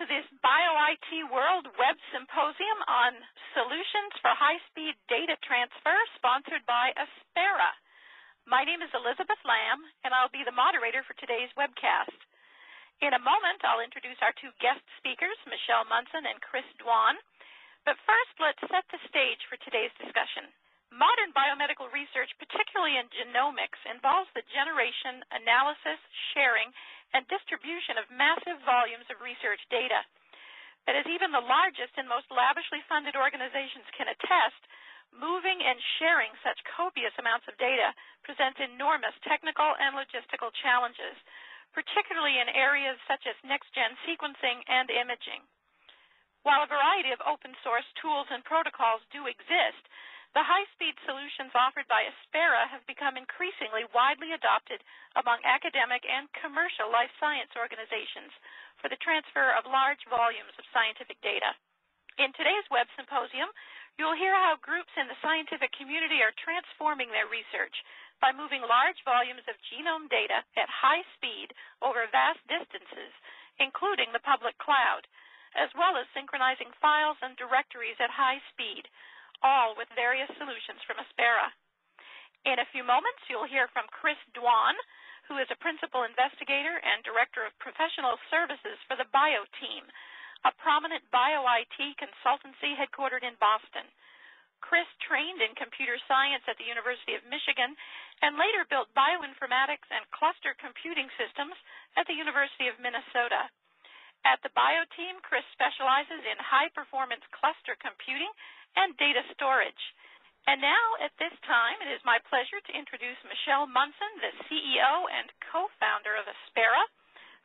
this BioIT World Web Symposium on Solutions for High-Speed Data Transfer, sponsored by Aspera. My name is Elizabeth Lamb, and I'll be the moderator for today's webcast. In a moment, I'll introduce our two guest speakers, Michelle Munson and Chris Dwan. But first, let's set the stage for today's discussion. Modern biomedical research, particularly in genomics, involves the generation, analysis, sharing, and distribution of massive volumes of research data. But as even the largest and most lavishly funded organizations can attest, moving and sharing such copious amounts of data presents enormous technical and logistical challenges, particularly in areas such as next-gen sequencing and imaging. While a variety of open-source tools and protocols do exist, the high-speed solutions offered by Aspera have become increasingly widely adopted among academic and commercial life science organizations for the transfer of large volumes of scientific data. In today's web symposium, you'll hear how groups in the scientific community are transforming their research by moving large volumes of genome data at high speed over vast distances, including the public cloud, as well as synchronizing files and directories at high speed, all with various solutions from Aspera. In a few moments, you'll hear from Chris Dwan, who is a principal investigator and director of professional services for the Bio Team, a prominent BioIT consultancy headquartered in Boston. Chris trained in computer science at the University of Michigan and later built bioinformatics and cluster computing systems at the University of Minnesota. At the Bio Team, Chris specializes in high-performance cluster computing and data storage. And now, at this time, it is my pleasure to introduce Michelle Munson, the CEO and co-founder of Aspera,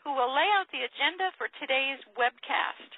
who will lay out the agenda for today's webcast.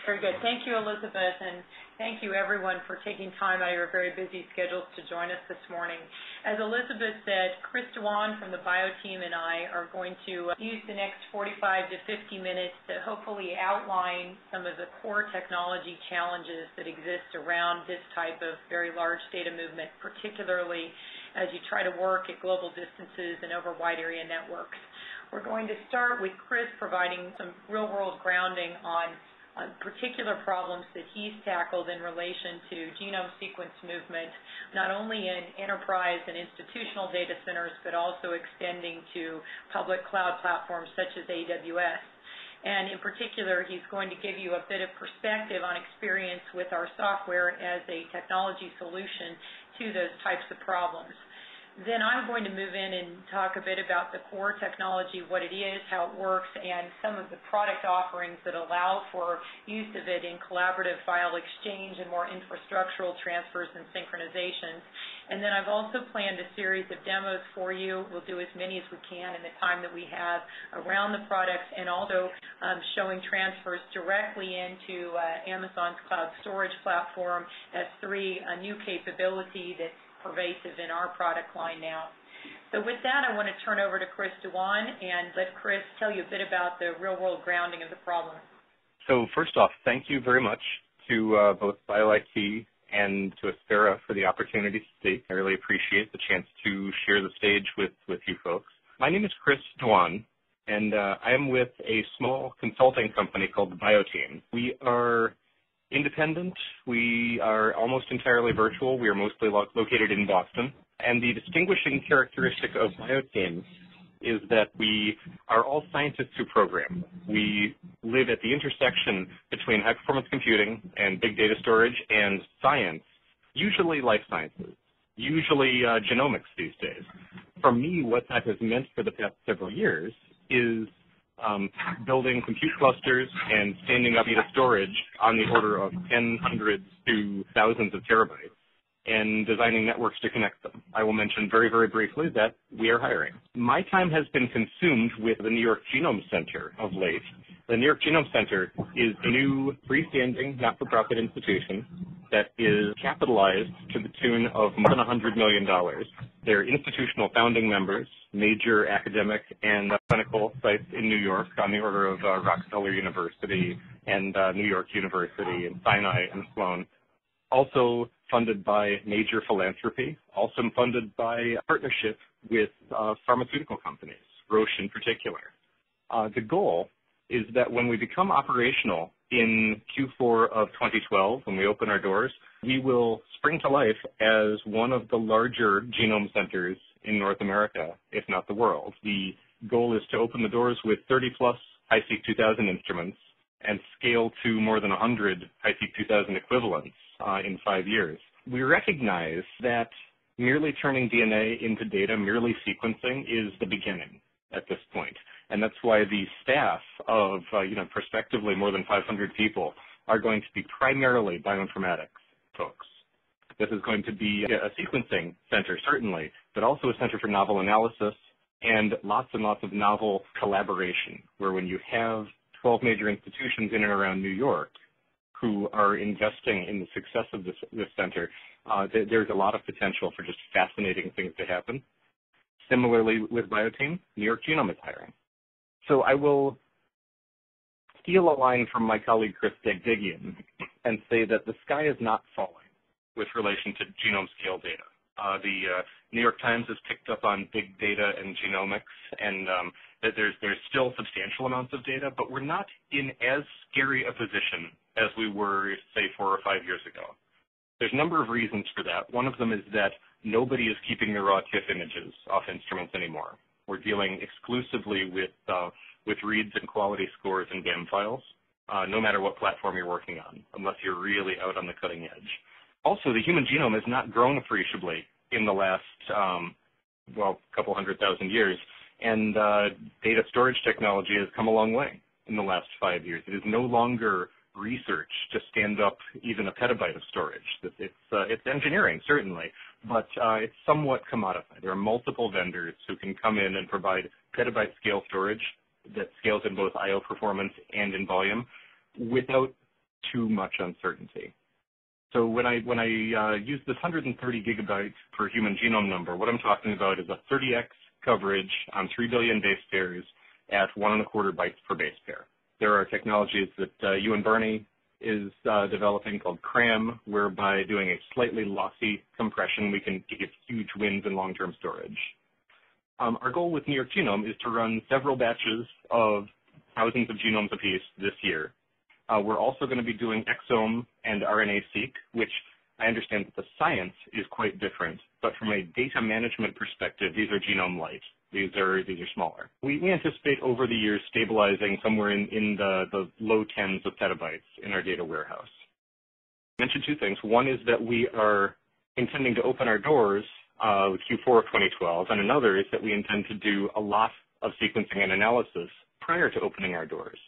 Very good. Thank you, Elizabeth, and thank you, everyone, for taking time out of your very busy schedules to join us this morning. As Elizabeth said, Chris Dwan from the Bio Team and I are going to use the next 45 to 50 minutes to hopefully outline some of the core technology challenges that exist around this type of very large data movement, particularly as you try to work at global distances and over wide area networks. We're going to start with Chris providing some real-world grounding on particular problems that he's tackled in relation to genome sequence movement, not only in enterprise and institutional data centers, but also extending to public cloud platforms such as AWS. And in particular, he's going to give you a bit of perspective on experience with our software as a technology solution to those types of problems. Then I'm going to move in and talk a bit about the core technology, what it is, how it works, and some of the product offerings that allow for use of it in collaborative file exchange and more infrastructural transfers and synchronizations. And then I've also planned a series of demos for you. We'll do as many as we can in the time that we have around the products, and also showing transfers directly into Amazon's cloud storage platform, S3, a new capability that's pervasive in our product line now. So with that, I want to turn over to Chris Dwan and let Chris tell you a bit about the real-world grounding of the problem. So first off, thank you very much to both BioIT and to Aspera for the opportunity to speak. I really appreciate the chance to share the stage with you folks. My name is Chris Dwan, and I am with a small consulting company called the Bio Team. We are independent. We are almost entirely virtual. We are mostly located in Boston. And the distinguishing characteristic of Bio Team is that we are all scientists who program. We live at the intersection between high-performance computing and big data storage and science, usually life sciences, usually genomics these days. For me, what that has meant for the past several years is building compute clusters and standing up data storage on the order of tens, hundreds to thousands of terabytes, and designing networks to connect them. I will mention very, very briefly that we are hiring. My time has been consumed with the New York Genome Center of late. The New York Genome Center is a new freestanding, not-for-profit institution that is capitalized to the tune of more than $100 million. They're institutional founding members, major academic and clinical sites in New York on the order of Rockefeller University and New York University and Sinai and Sloan. Also funded by major philanthropy, also funded by partnership with pharmaceutical companies, Roche in particular. The goal is that when we become operational in Q4 of 2012, when we open our doors, we will spring to life as one of the larger genome centers in North America, if not the world. The goal is to open the doors with 30-plus HiSeq 2000 instruments and scale to more than 100 HiSeq 2000 equivalents in 5 years. We recognize that merely turning DNA into data, merely sequencing, is the beginning at this point. And that's why the staff of, prospectively more than 500 people are going to be primarily bioinformatics folks. This is going to be a sequencing center, certainly, but also a center for novel analysis and lots of novel collaboration, where when you have 12 major institutions in and around New York who are investing in the success of this center, there's a lot of potential for just fascinating things to happen. Similarly, with Bioteam, New York Genome is hiring. So I will steal a line from my colleague Chris Degdegian and say that the sky is not falling with relation to genome scale data. The New York Times has picked up on big data and genomics, and that there's still substantial amounts of data, but we're not in as scary a position as we were, say, 4 or 5 years ago. There's a number of reasons for that. One of them is that nobody is keeping the raw TIFF images off instruments anymore. We're dealing exclusively with reads and quality scores and GAM files, no matter what platform you're working on, unless you're really out on the cutting edge. Also, the human genome has not grown appreciably in the last, couple 100,000 years, and data storage technology has come a long way in the last 5 years. It is no longer research to stand up even a petabyte of storage. It's engineering, certainly, but it's somewhat commodified. There are multiple vendors who can come in and provide petabyte scale storage that scales in both I/O performance and in volume without too much uncertainty. So when I use this 130 gigabytes per human genome number, what I'm talking about is a 30x coverage on 3 billion base pairs at 1.25 bytes per base pair. There are technologies that you and Bernie is developing called CRAM, whereby doing a slightly lossy compression, we can get huge wins in long-term storage. Our goal with New York Genome is to run several batches of thousands of genomes apiece this year. We're also going to be doing exome and RNA-seq, which I understand that the science is quite different, but from a data management perspective, these are genome light. These are smaller. We anticipate over the years stabilizing somewhere in the low tens of petabytes in our data warehouse. I mentioned two things. One is that we are intending to open our doors Q4 of 2012, and another is that we intend to do a lot of sequencing and analysis prior to opening our doors.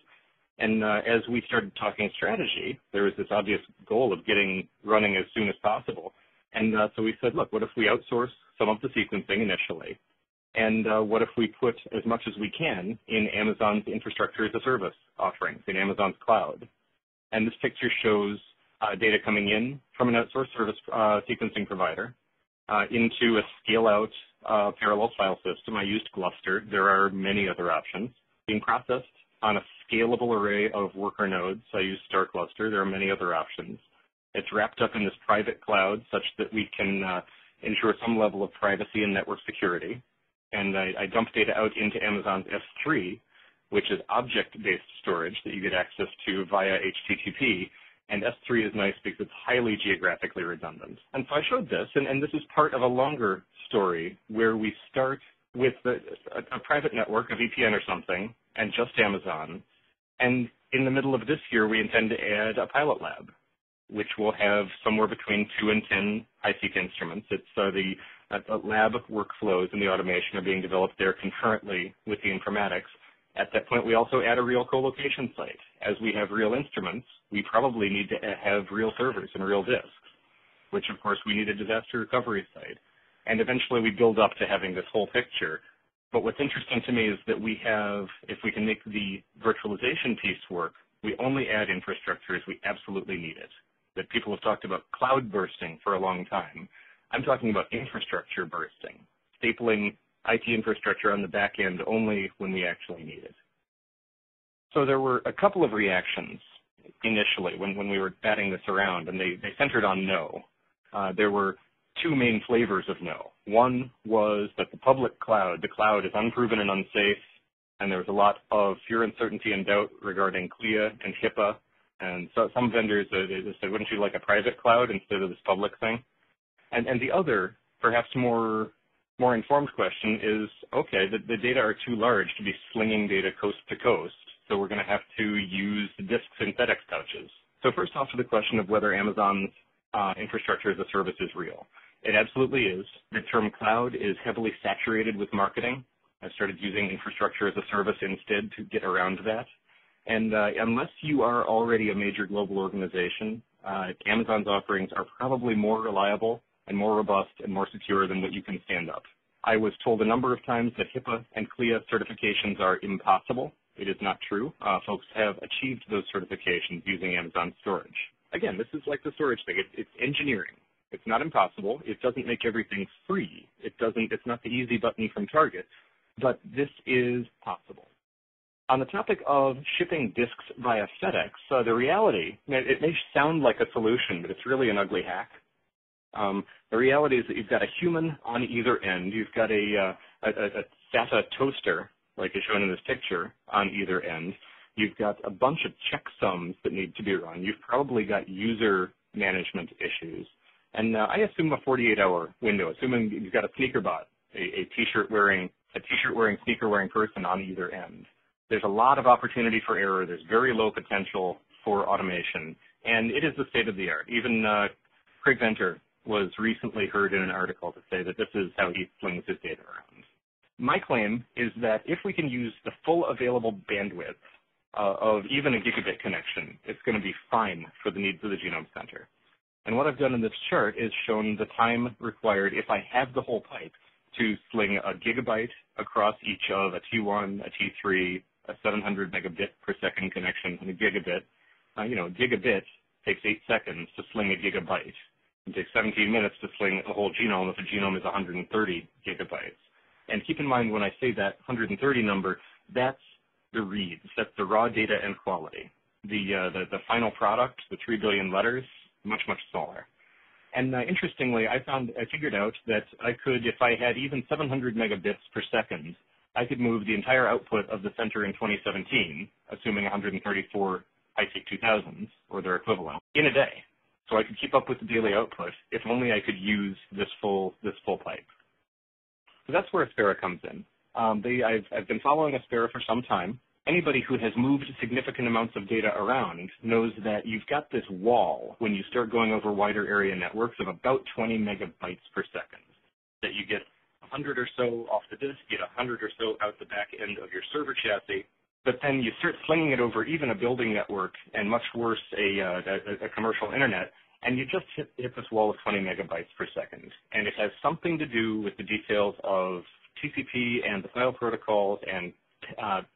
And as we started talking strategy, there was this obvious goal of getting running as soon as possible. And so we said, look, what if we outsource some of the sequencing initially? And what if we put as much as we can in Amazon's infrastructure as a service offerings, in Amazon's cloud? And this picture shows data coming in from an outsourced service sequencing provider into a scale-out parallel file system. I used Gluster. There are many other options. Being processed on a scalable array of worker nodes. I use StarCluster. There are many other options. It's wrapped up in this private cloud such that we can ensure some level of privacy and network security. And I dump data out into Amazon's S3, which is object-based storage that you get access to via HTTP. And S3 is nice because it's highly geographically redundant. And so I showed this, and this is part of a longer story where we start with a private network, a VPN or something, and just Amazon. And in the middle of this year, we intend to add a pilot lab, which will have somewhere between 2 and 10 HiSeq instruments. It's the lab workflows and the automation are being developed there concurrently with the informatics. At that point, we also add a real co-location site. As we have real instruments, we probably need to have real servers and real disks, which, of course, we need a disaster recovery site. And eventually, we build up to having this whole picture. But what's interesting to me is that we have, if we can make the virtualization piece work, we only add infrastructure as we absolutely need it. That people have talked about cloud bursting for a long time. I'm talking about infrastructure bursting, stapling IT infrastructure on the back end only when we actually need it. So there were a couple of reactions initially when we were batting this around, and they centered on no. There were two main flavors of no. One was that the public cloud, the cloud is unproven and unsafe, and there was a lot of fear, uncertainty, and doubt regarding CLIA and HIPAA. And so some vendors they said, wouldn't you like a private cloud instead of this public thing? And the other, perhaps more informed question is, okay, the data are too large to be slinging data coast to coast, so we're going to have to use disks and FedEx pouches. So first off to the question of whether Amazon's infrastructure as a service is real. It absolutely is. The term cloud is heavily saturated with marketing. I started using infrastructure as a service instead to get around that. And unless you are already a major global organization, Amazon's offerings are probably more reliable and more robust and more secure than what you can stand up. I was told a number of times that HIPAA and CLIA certifications are impossible. It is not true. Folks have achieved those certifications using Amazon storage. Again, this is like the storage thing. It's engineering. It's not impossible. It doesn't make everything free. It's not the easy button from Target, but this is possible. On the topic of shipping disks via FedEx, the reality, it may sound like a solution, but it's really an ugly hack. The reality is that you've got a human on either end. You've got a SATA toaster, like is shown in this picture, on either end. You've got a bunch of checksums that need to be run. You've probably got user management issues. And I assume a 48-hour window, assuming you've got a sneaker bot, a t-shirt wearing, sneaker wearing person on either end. There's a lot of opportunity for error. There's very low potential for automation, and it is the state of the art. Even Craig Venter was recently heard in an article to say that this is how he flings his data around. My claim is that if we can use the full available bandwidth of even a gigabit connection, it's going to be fine for the needs of the Genome Center. And what I've done in this chart is shown the time required if I have the whole pipe to sling a gigabyte across each of a T1, a T3, a 700 megabit per second connection, and a gigabit. A gigabit takes 8 seconds to sling a gigabyte. It takes 17 minutes to sling a whole genome if a genome is 130 gigabytes. And keep in mind when I say that 130 number, that's the reads. That's the raw data and quality. The final product, the 3 billion letters, much, much smaller. And interestingly, I figured out that I could, if I had even 700 megabits per second, I could move the entire output of the center in 2017, assuming 134 HiSeq 2000s, or their equivalent, in a day. So I could keep up with the daily output if only I could use this full pipe. So that's where Aspera comes in. I've been following Aspera for some time. Anybody who has moved significant amounts of data around knows that you've got this wall when you start going over wider area networks of about 20 megabytes per second, that you get 100 or so off the disk, get 100 or so out the back end of your server chassis, but then you start slinging it over even a building network, and much worse, a commercial internet, and you just hit this wall of 20 megabytes per second. And it has something to do with the details of TCP and the file protocols and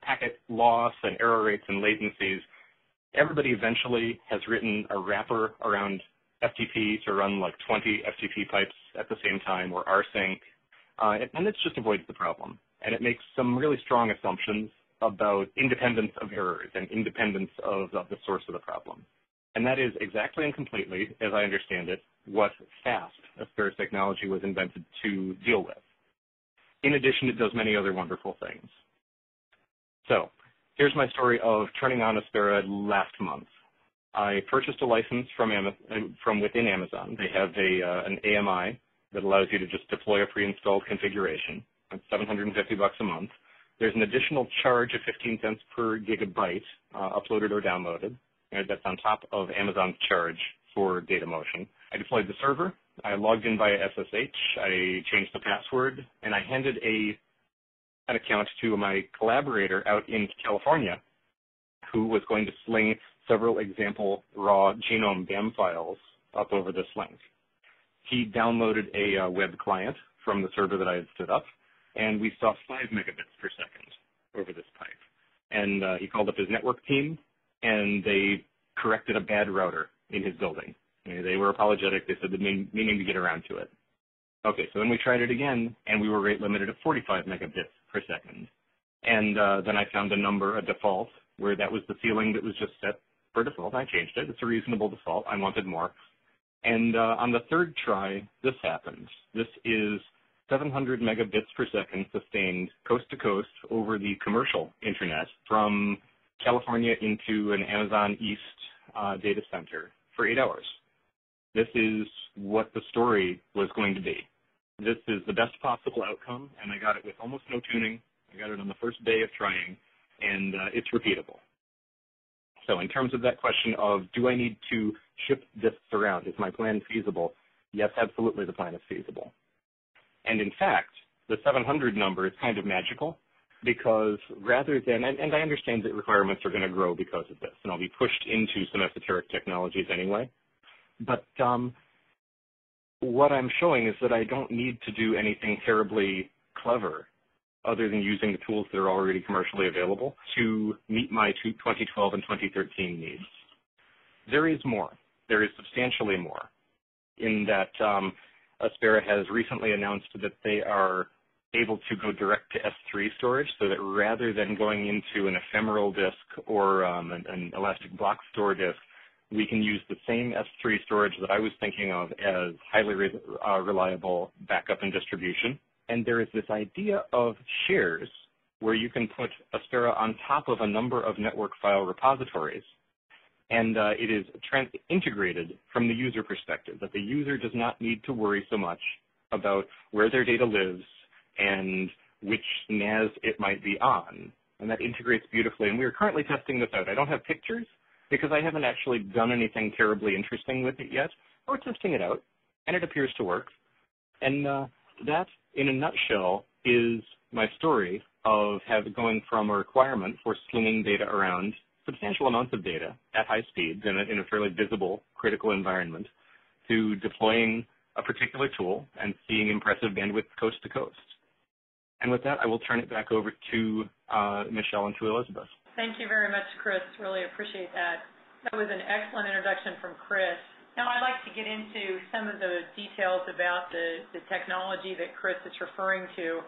packet loss and error rates and latencies. Everybody eventually has written a wrapper around FTP to run like 20 FTP pipes at the same time, or rsync, and it just avoids the problem. And it makes some really strong assumptions about independence of errors and independence of the source of the problem. And that is exactly and completely, as I understand it, what FAST, Aspera's technology, was invented to deal with. In addition, it does many other wonderful things. So here's my story of turning on Aspera last month. I purchased a license from within Amazon. They have an AMI that allows you to just deploy a pre-installed configuration. It's $750 a month. There's an additional charge of 15 cents per gigabyte uploaded or downloaded. And that's on top of Amazon's charge for data motion. I deployed the server. I logged in via SSH. I changed the password, and I handed an account to my collaborator out in California, who was going to sling several example raw genome BAM files up over this link. He downloaded a web client from the server that I had stood up, and we saw 5 megabits per second over this pipe. And he called up his network team, and they corrected a bad router in his building. They were apologetic. They said they'd been meaning to get around to it. Okay, so then we tried it again, and we were rate limited at 45 megabits per second. And then I found a default, where that was the ceiling that was just set for default. I changed it. It's a reasonable default. I wanted more. And on the third try, this happened. This is 700 megabits per second sustained coast to coast over the commercial internet from California into an Amazon East data center for 8 hours. This is what the story was going to be. This is the best possible outcome, and I got it with almost no tuning. I got it on the first day of trying, and it's repeatable. So in terms of that question of, do I need to ship disks around? Is my plan feasible? Yes, absolutely, the plan is feasible. And in fact, the 700 number is kind of magical, because rather than, and I understand that requirements are going to grow because of this, and I'll be pushed into some esoteric technologies anyway, but what I'm showing is that I don't need to do anything terribly clever other than using the tools that are already commercially available to meet my 2012 and 2013 needs. There is more. There is substantially more in that Aspera has recently announced that they are able to go direct to S3 storage, so that rather than going into an ephemeral disk or an elastic block store disk, we can use the same S3 storage that I was thinking of as highly reliable backup and distribution. And there is this idea of shares where you can put Aspera on top of a number of network file repositories. And it is integrated from the user perspective, that the user does not need to worry so much about where their data lives and which NAS it might be on. And that integrates beautifully. And we are currently testing this out. I don't have pictures, because I haven't actually done anything terribly interesting with it yet. We're testing it out, and it appears to work. And that, in a nutshell, is my story of going from a requirement for slinging data around, substantial amounts of data at high speeds in a fairly visible, critical environment, to deploying a particular tool and seeing impressive bandwidth coast to coast. And with that, I will turn it back over to Michelle and to Elizabeth. Thank you very much, Chris. Really appreciate that. That was an excellent introduction from Chris. Now I'd like to get into some of the details about the technology that Chris is referring to.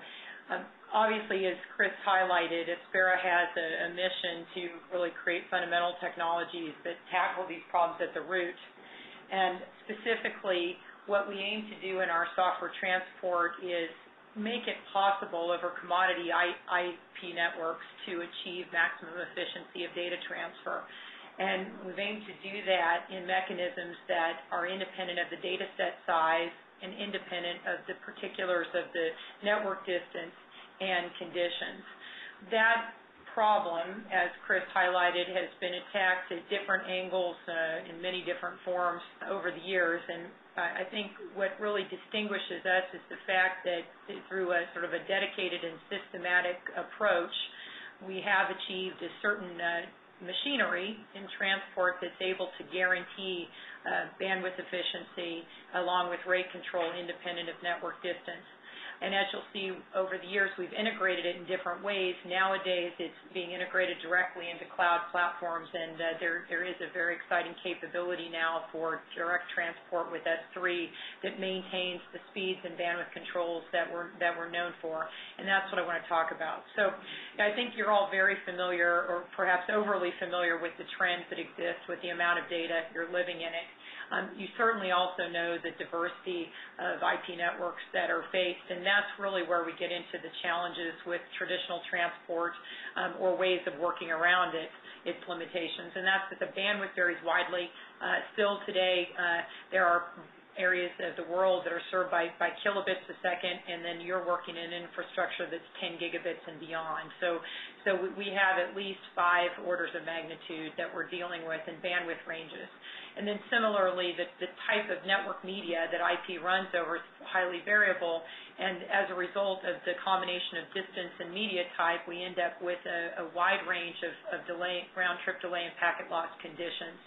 Obviously, as Chris highlighted, Aspera has a mission to really create fundamental technologies that tackle these problems at the root. And specifically, what we aim to do in our software transport is make it possible over commodity IP networks to achieve maximum efficiency of data transfer. And we've aimed to do that in mechanisms that are independent of the data set size and independent of the particulars of the network distance and conditions. That problem, as Chris highlighted, has been attacked at different angles in many different forms over the years. And I think what really distinguishes us is the fact that through a sort of a dedicated and systematic approach, we have achieved a certain machinery in transport that's able to guarantee bandwidth efficiency along with rate control independent of network distance. And as you'll see over the years, we've integrated it in different ways. Nowadays, it's being integrated directly into cloud platforms, and there is a very exciting capability now for direct transport with S3 that maintains the speeds and bandwidth controls that we're known for. And that's what I want to talk about. So I think you're all very familiar, or perhaps overly familiar, with the trends that exist with the amount of data you're living in it. You certainly also know the diversity of IP networks that are faced, and that's really where we get into the challenges with traditional transport or ways of working around its limitations, and that's that the bandwidth varies widely. Still today, there are areas of the world that are served by kilobits a second, and then you're working in infrastructure that's 10 gigabits and beyond. So we have at least 5 orders of magnitude that we're dealing with in bandwidth ranges. And then similarly, the type of network media that IP runs over is highly variable, and as a result of the combination of distance and media type, we end up with a wide range of delay, round-trip delay and packet loss conditions.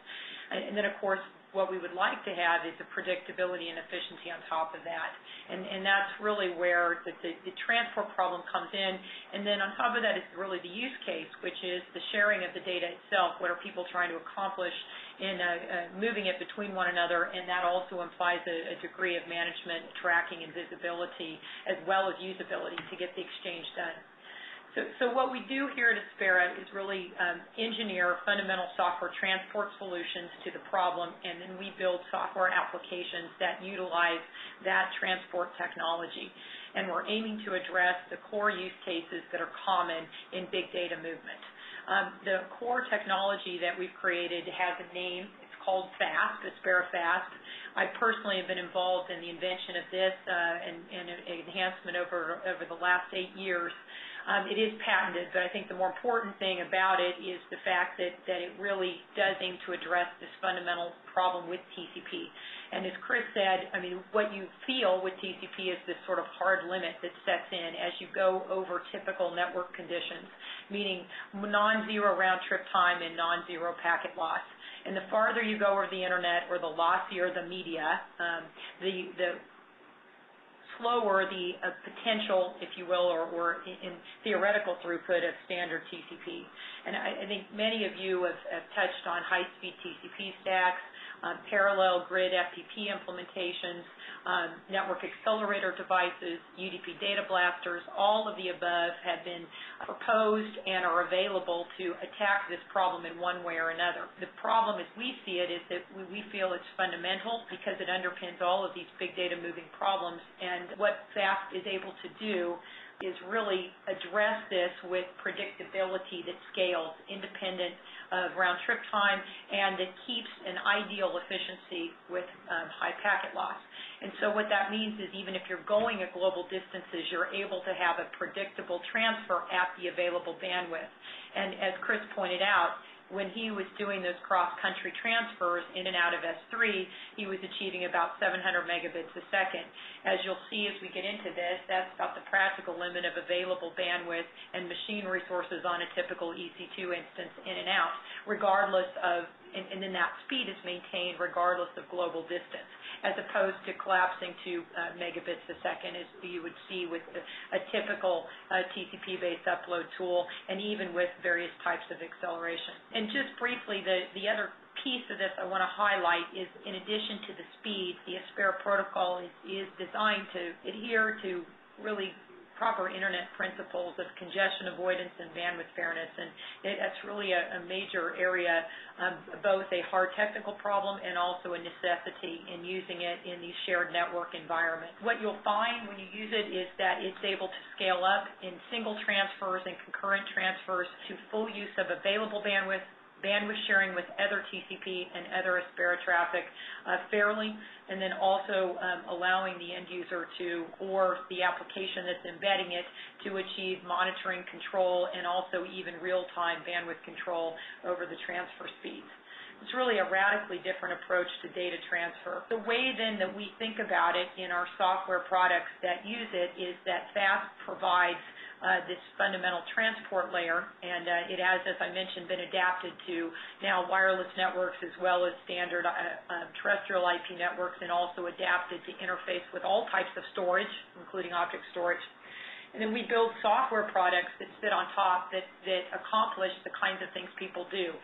And then, of course, what we would like to have is a predictability and efficiency on top of that. And that's really where the transport problem comes in. And then on top of that is really the use case, which is the sharing of the data itself. What are people trying to accomplish in moving it between one another? And that also implies a degree of management, tracking, and visibility, as well as usability to get the exchange done. So what we do here at Aspera is really engineer fundamental software transport solutions to the problem, and then we build software applications that utilize that transport technology. and we're aiming to address the core use cases that are common in big data movement. The core technology that we've created has a name. It's called FAST, Aspera FAST. I personally have been involved in the invention of this and enhancement over the last 8 years. It is patented, but I think the more important thing about it is the fact that it really does aim to address this fundamental problem with TCP. And as Chris said, I mean, what you feel with TCP is this sort of hard limit that sets in as you go over typical network conditions, meaning non-zero round-trip time and non-zero packet loss. And the farther you go over the internet or the lossier the media, the slower the potential, if you will, or in theoretical throughput of standard TCP. And I think many of you have touched on high-speed TCP stacks, parallel grid FTP implementations, network accelerator devices, UDP data blasters. All of the above have been proposed and are available to attack this problem in one way or another. The problem as we see it is that we feel it's fundamental because it underpins all of these big data moving problems, and what FAST is able to do is really address this with predictability that scales independent of round-trip time and that keeps an ideal efficiency with high packet loss. And so what that means is even if you're going at global distances, you're able to have a predictable transfer at the available bandwidth. And as Chris pointed out, when he was doing those cross-country transfers in and out of S3, he was achieving about 700 megabits a second. As you'll see as we get into this, that's about the practical limit of available bandwidth and machine resources on a typical EC2 instance in and out, regardless of, and then that speed is maintained regardless of global distance, as opposed to collapsing to megabits a second, as you would see with a typical TCP-based upload tool, and even with various types of acceleration. And just briefly, the other piece of this I want to highlight is, in addition to the speed, the Aspera protocol is designed to adhere to really proper internet principles of congestion avoidance and bandwidth fairness, and that's really a major area, both a hard technical problem and also a necessity in using it in these shared network environments. What you'll find when you use it is that it's able to scale up in single transfers and concurrent transfers to full use of available bandwidth sharing with other TCP and other Aspera traffic fairly, and then also allowing the end user to, or the application that's embedding it, to achieve monitoring control and also even real-time bandwidth control over the transfer speeds. It's really a radically different approach to data transfer. The way then that we think about it in our software products that use it is that FAST provides this fundamental transport layer, and it has, as I mentioned, been adapted to now wireless networks as well as standard terrestrial IP networks, and also adapted to interface with all types of storage, including object storage. And then we build software products that sit on top that accomplish the kinds of things people do.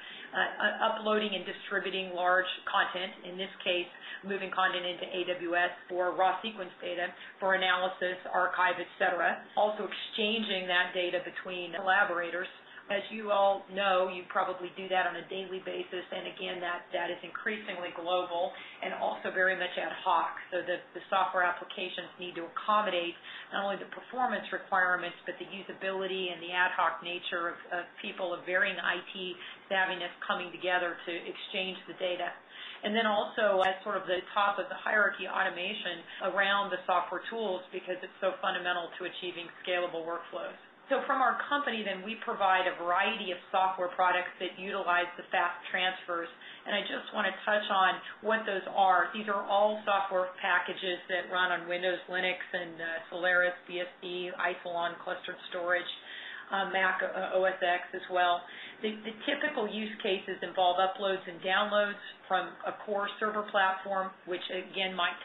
Uploading and distributing large content, in this case, moving content into AWS for raw sequence data, for analysis, archive, etc. Also exchanging that data between collaborators. As you all know, you probably do that on a daily basis, and again, that is increasingly global and also very much ad hoc. So the software applications need to accommodate not only the performance requirements, but the usability and the ad hoc nature of people of varying IT savviness coming together to exchange the data. And then also as sort of the top of the hierarchy, automation around the software tools, because it's so fundamental to achieving scalable workflows. So from our company, then, we provide a variety of software products that utilize the fast transfers, and I just want to touch on what those are. These are all software packages that run on Windows, Linux, and Solaris, BSD, Isilon, clustered storage, Mac OS X as well. The typical use cases involve uploads and downloads from a core server platform, which again might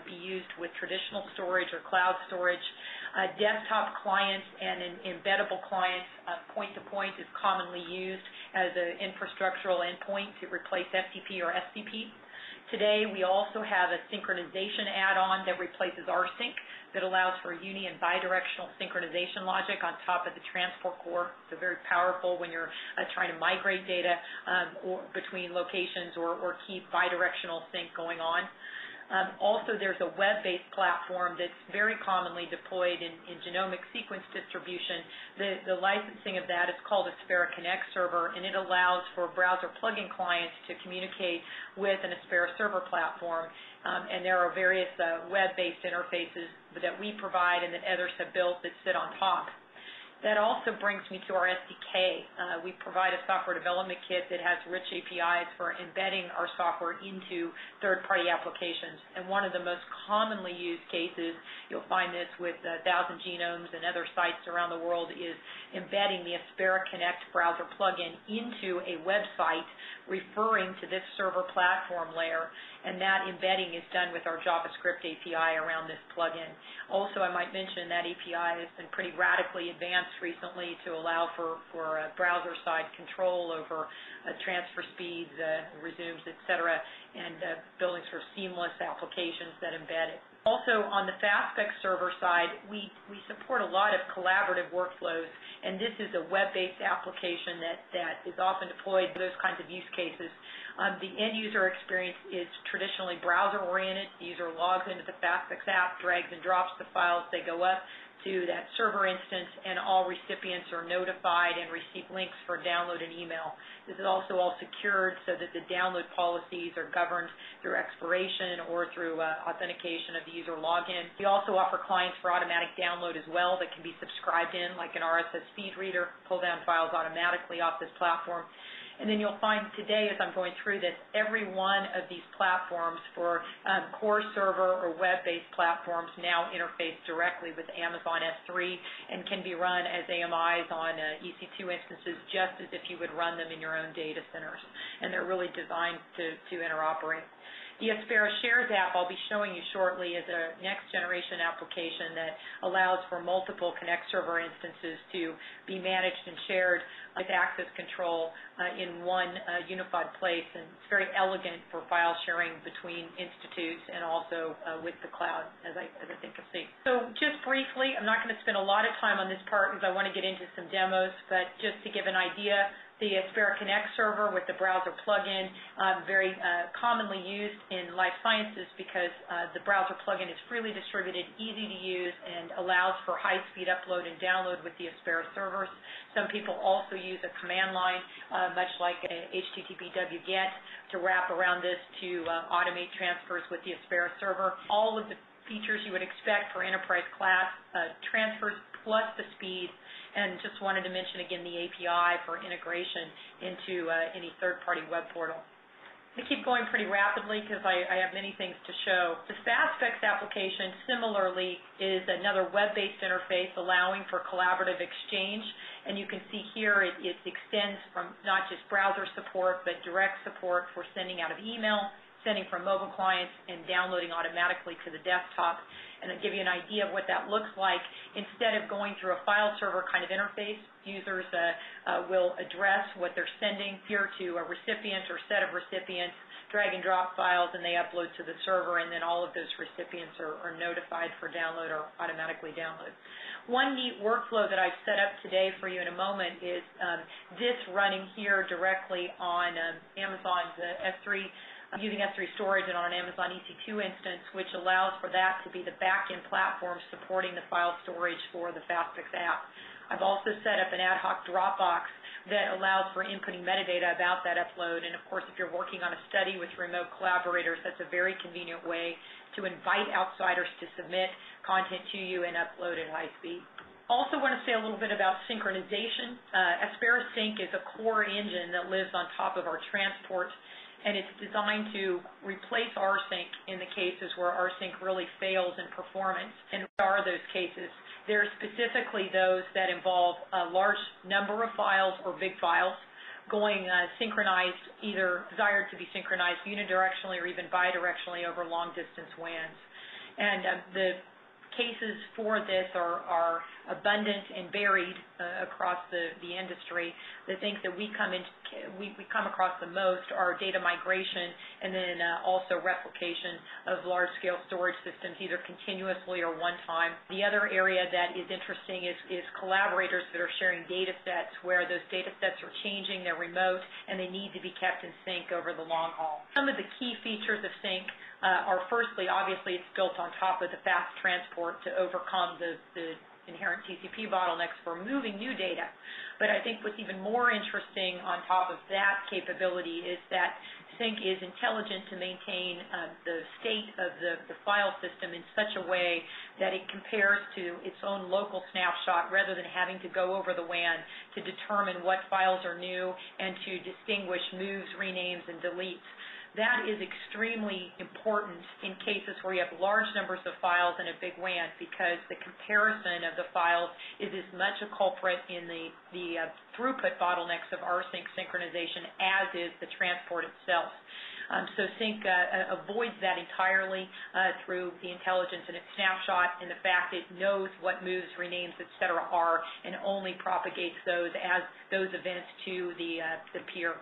be used with traditional storage or cloud storage. Desktop clients and embeddable clients, point-to-point is commonly used as an infrastructural endpoint to replace FTP or STP. Today, we also have a synchronization add-on that replaces rsync that allows for uni and bidirectional synchronization logic on top of the transport core. So very powerful when you're trying to migrate data or between locations or keep bidirectional sync going on. Also, there's a web-based platform that's very commonly deployed in genomic sequence distribution. The licensing of that is called a Aspera Connect server, and it allows for browser plugin clients to communicate with an Aspera server platform. And there are various web-based interfaces that we provide and that others have built that sit on top. That also brings me to our SDK. We provide a software development kit that has rich APIs for embedding our software into third-party applications. And one of the most commonly used cases, you'll find this with 1,000 Genomes and other sites around the world, is embedding the Aspera Connect browser plugin into a website referring to this server platform layer. And that embedding is done with our JavaScript API around this plugin. Also, I might mention that API has been pretty radically advanced recently to allow for browser-side control over transfer speeds, resumes, etc., and building sort of seamless applications that embed it. Also, on the FastSpec server side, we support a lot of collaborative workflows, and this is a web-based application that is often deployed for those kinds of use cases. The end-user experience is traditionally browser-oriented. The user logs into the FastSpec app, drags and drops the files. They go up to that server instance, and all recipients are notified and receive links for download and email. This is also all secured so that the download policies are governed through expiration or through authentication of the user login. We also offer clients for automatic download as well that can be subscribed in, like an RSS feed reader, pull down files automatically off this platform. And then you'll find today, as I'm going through this, every one of these platforms for core server or web-based platforms now interface directly with Amazon S3 and can be run as AMIs on EC2 instances just as if you would run them in your own data centers. And they're really designed to interoperate. The Aspera Shares app I'll be showing you shortly is a next-generation application that allows for multiple Connect server instances to be managed and shared with access control in one unified place, and it's very elegant for file sharing between institutes and also with the cloud, as I think you'll see. So just briefly, I'm not going to spend a lot of time on this part because I want to get into some demos, but just to give an idea, the Aspera Connect server with the browser plugin, very commonly used in life sciences because the browser plugin is freely distributed, easy to use, and allows for high-speed upload and download with the Aspera servers. Some people also use a command line, much like a HTTP wget, to wrap around this to automate transfers with the Aspera server. All of the features you would expect for enterprise class transfers, plus the speed. And just wanted to mention again the API for integration into any third-party web portal. I keep going pretty rapidly because I have many things to show. The FastSpecs application, similarly, is another web-based interface allowing for collaborative exchange. And you can see here it extends from not just browser support, but direct support for sending out of email, sending from mobile clients, and downloading automatically to the desktop. And I'll give you an idea of what that looks like. Instead of going through a file server kind of interface, users will address what they're sending here to a recipient or set of recipients, drag and drop files, and they upload to the server, and then all of those recipients are notified for download or automatically download. One neat workflow that I've set up today for you in a moment is this running here directly on Amazon's S3, using S3 storage and on an Amazon EC2 instance, which allows for that to be the back-end platform supporting the file storage for the FastSpec app. I've also set up an ad hoc Dropbox that allows for inputting metadata about that upload. And of course, if you're working on a study with remote collaborators, that's a very convenient way to invite outsiders to submit content to you and upload at high speed. Also want to say a little bit about synchronization. Aspera Sync is a core engine that lives on top of our transport, and it's designed to replace rsync in the cases where rsync really fails in performance. And what are those cases? They're specifically those that involve a large number of files or big files going synchronized, either desired to be synchronized unidirectionally or even bidirectionally over long-distance WANs. And the cases for this are abundant and varied across the industry. The things that we come across the most are data migration and then also replication of large-scale storage systems, either continuously or one time. The other area that is interesting is collaborators that are sharing data sets where those data sets are changing, they're remote, and they need to be kept in sync over the long haul. Some of the key features of sync are, firstly, obviously it's built on top of the fast transport to overcome the inherent TCP bottlenecks for moving new data. But I think what's even more interesting on top of that capability is that sync is intelligent to maintain the state of the file system in such a way that it compares to its own local snapshot rather than having to go over the WAN to determine what files are new and to distinguish moves, renames, and deletes. That is extremely important in cases where you have large numbers of files in a big WAN, because the comparison of the files is as much a culprit in the throughput bottlenecks of rsync synchronization as is the transport itself. So sync avoids that entirely through the intelligence in its snapshot and the fact it knows what moves, renames, etc. are, and only propagates those as those events to the peer.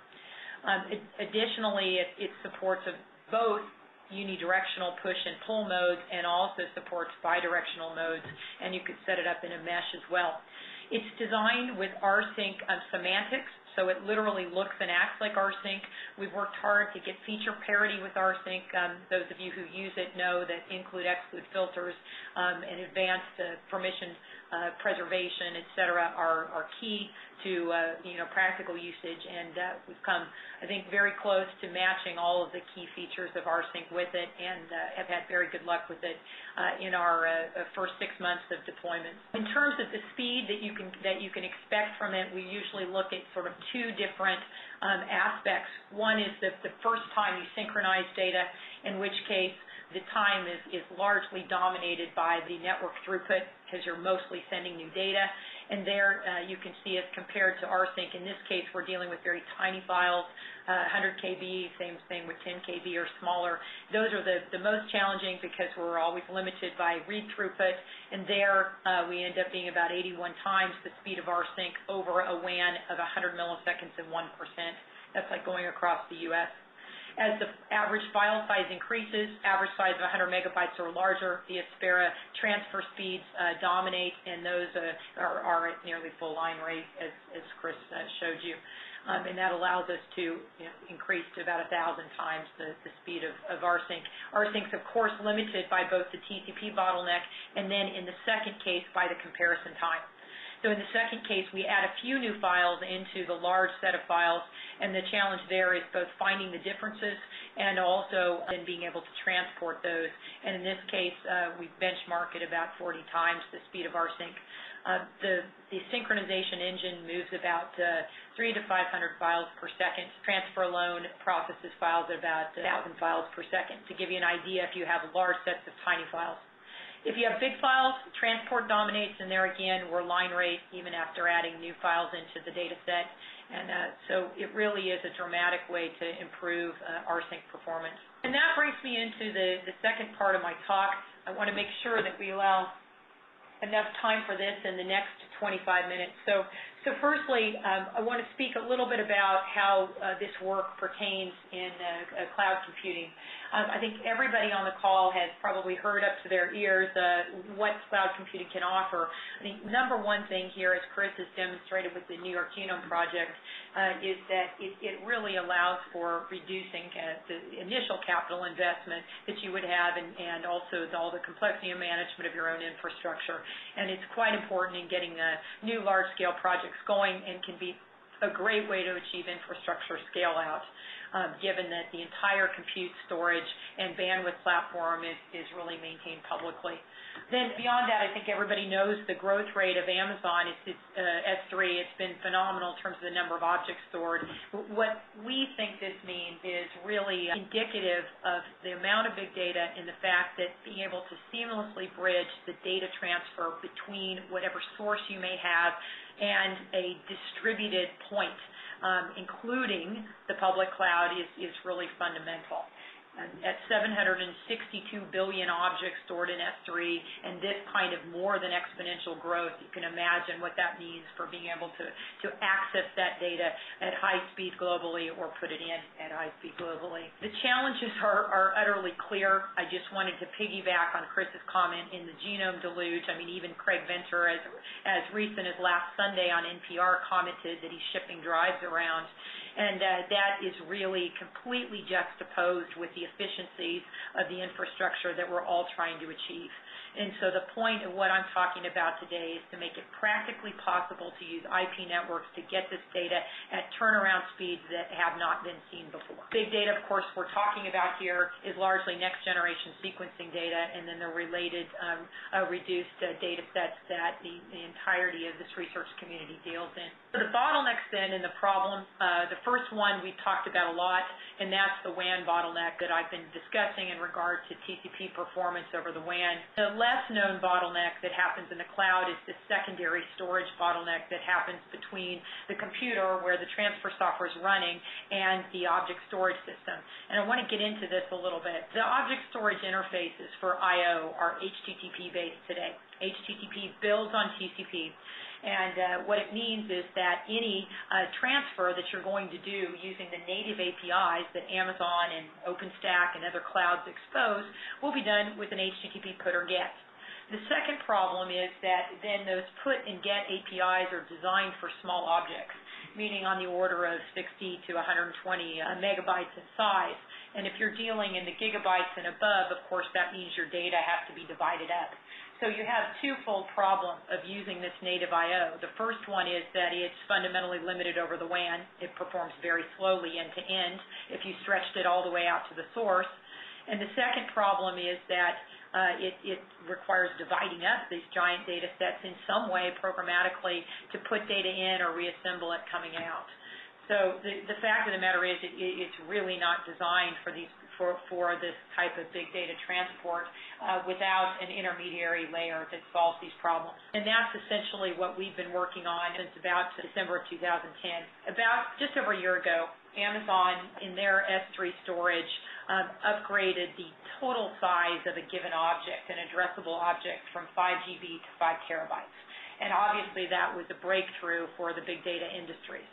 Additionally, it supports both unidirectional push and pull modes, and also supports bidirectional modes, and you could set it up in a mesh as well. It's designed with rsync semantics, so it literally looks and acts like rsync. We've worked hard to get feature parity with rsync. Those of you who use it know that include-exclude filters and advanced permission preservation, etc., are key to practical usage, and we've come, I think, very close to matching all of the key features of rsync with it, and have had very good luck with it in our first 6 months of deployment. In terms of the speed that you can expect from it, we usually look at sort of two different aspects. One is the first time you synchronize data, in which case the time is largely dominated by the network throughput, because you're mostly sending new data. And there you can see as compared to rsync, in this case we're dealing with very tiny files, 100 KB, same thing with 10 KB or smaller. Those are the most challenging because we're always limited by read throughput, and there we end up being about 81 times the speed of rsync over a WAN of 100 milliseconds and 1%. That's like going across the U.S. As the average file size increases, average size of 100 megabytes or larger, the Aspera transfer speeds dominate, and those are at nearly full line rate, as Chris showed you. And that allows us to increase to about 1,000 times the speed of rsync. Rsync's, of course, limited by both the TCP bottleneck and then, in the second case, by the comparison time. So in the second case, we add a few new files into the large set of files, and the challenge there is both finding the differences and also then being able to transport those. And in this case, we benchmark at about 40 times the speed of rsync. The synchronization engine moves about 300 to 500 files per second. Transfer alone processes files at about 1,000 files per second, to give you an idea if you have large sets of tiny files. If you have big files, transport dominates, and there again, we're line rate even after adding new files into the data set. And so it really is a dramatic way to improve rsync performance. And that brings me into the second part of my talk. I want to make sure that we allow enough time for this in the next 25 minutes. So firstly, I want to speak a little bit about how this work pertains in cloud computing. I think everybody on the call has probably heard up to their ears what cloud computing can offer. I think number one thing here, as Chris has demonstrated with the New York Genome Project, is that it really allows for reducing the initial capital investment that you would have, and also all the complexity and management of your own infrastructure. And it's quite important in getting new large-scale projects going, and can be a great way to achieve infrastructure scale-out, given that the entire compute, storage, and bandwidth platform is really maintained publicly. Then beyond that, I think everybody knows the growth rate of Amazon. It's S3. It's been phenomenal in terms of the number of objects stored. What we think this means is really indicative of the amount of big data, and the fact that being able to seamlessly bridge the data transfer between whatever source you may have and a distributed point, including the public cloud, is really fundamental. at 762 billion objects stored in S3, and this kind of more than exponential growth, you can imagine what that means for being able to access that data at high speed globally or put it in at high speed globally. The challenges are utterly clear. I just wanted to piggyback on Chris's comment in the genome deluge. I mean, even Craig Venter, as recent as last Sunday on NPR, commented that he's shipping drives around. And that is really completely juxtaposed with the efficiencies of the infrastructure that we're all trying to achieve. And so the point of what I'm talking about today is to make it practically possible to use IP networks to get this data at turnaround speeds that have not been seen before. Big data, of course, we're talking about here is largely next-generation sequencing data and then the related reduced data sets that the entirety of this research community deals in. So the bottlenecks then and the problem, the first one we've talked about a lot, and that's the WAN bottleneck that I've been discussing in regard to TCP performance over the WAN. The less known bottleneck that happens in the cloud is the secondary storage bottleneck that happens between the computer where the transfer software is running and the object storage system. And I want to get into this a little bit. The object storage interfaces for I/O are HTTP based today. HTTP builds on TCP. And what it means is that any transfer that you're going to do using the native APIs that Amazon and OpenStack and other clouds expose will be done with an HTTP put or get. The second problem is that then those put and get APIs are designed for small objects, meaning on the order of 60 to 120 megabytes in size. And if you're dealing in the gigabytes and above, of course, that means your data has to be divided up. So you have twofold problem of using this native I/O. The first one is that it's fundamentally limited over the WAN. It performs very slowly end to end if you stretched it all the way out to the source. And the second problem is that it requires dividing up these giant data sets in some way programmatically to put data in or reassemble it coming out. So the fact of the matter is it's really not designed for this type of big data transport without an intermediary layer that solves these problems. And that's essentially what we've been working on since about December of 2010. About just over a year ago, Amazon, in their S3 storage, upgraded the total size of a given object, an addressable object, from 5 GB to 5 terabytes. And obviously that was a breakthrough for the big data industries.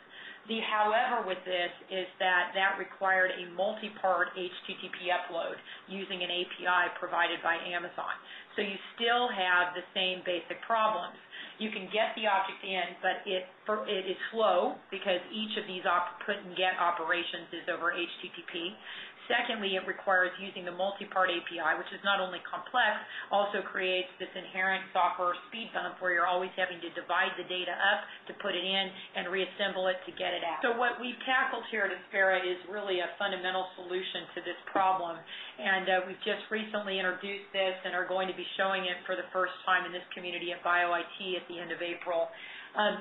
The however with this is that required a multi-part HTTP upload using an API provided by Amazon. So you still have the same basic problems. You can get the object in, but it is slow because each of these put and get operations is over HTTP. Secondly, it requires using the multi-part API, which is not only complex, also creates this inherent software speed bump where you're always having to divide the data up to put it in and reassemble it to get it out. So what we've tackled here at Aspera is really a fundamental solution to this problem, and we've just recently introduced this and are going to be showing it for the first time in this community at BioIT at the end of April.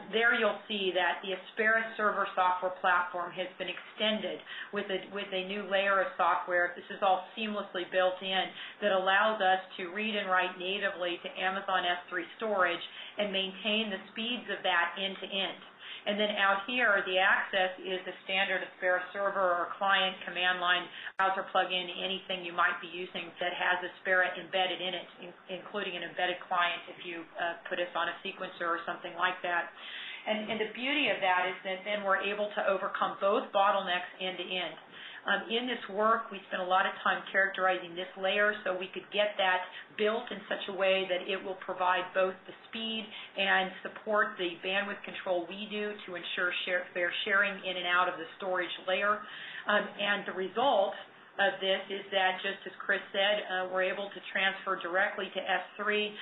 There you'll see that the Aspera server software platform has been extended with a new layer of software. This is all seamlessly built in that allows us to read and write natively to Amazon S3 storage and maintain the speeds of that end to end. And then out here, the access is the standard Aspera server or client, command line, browser plugin, anything you might be using that has Aspera embedded in it, including an embedded client if you put us on a sequencer or something like that. And the beauty of that is that then we're able to overcome both bottlenecks end to end. In this work, we spent a lot of time characterizing this layer so we could get that built in such a way that it will provide both the speed and support the bandwidth control we do to ensure fair sharing in and out of the storage layer. And the result of this is that, just as Chris said, we're able to transfer directly to S3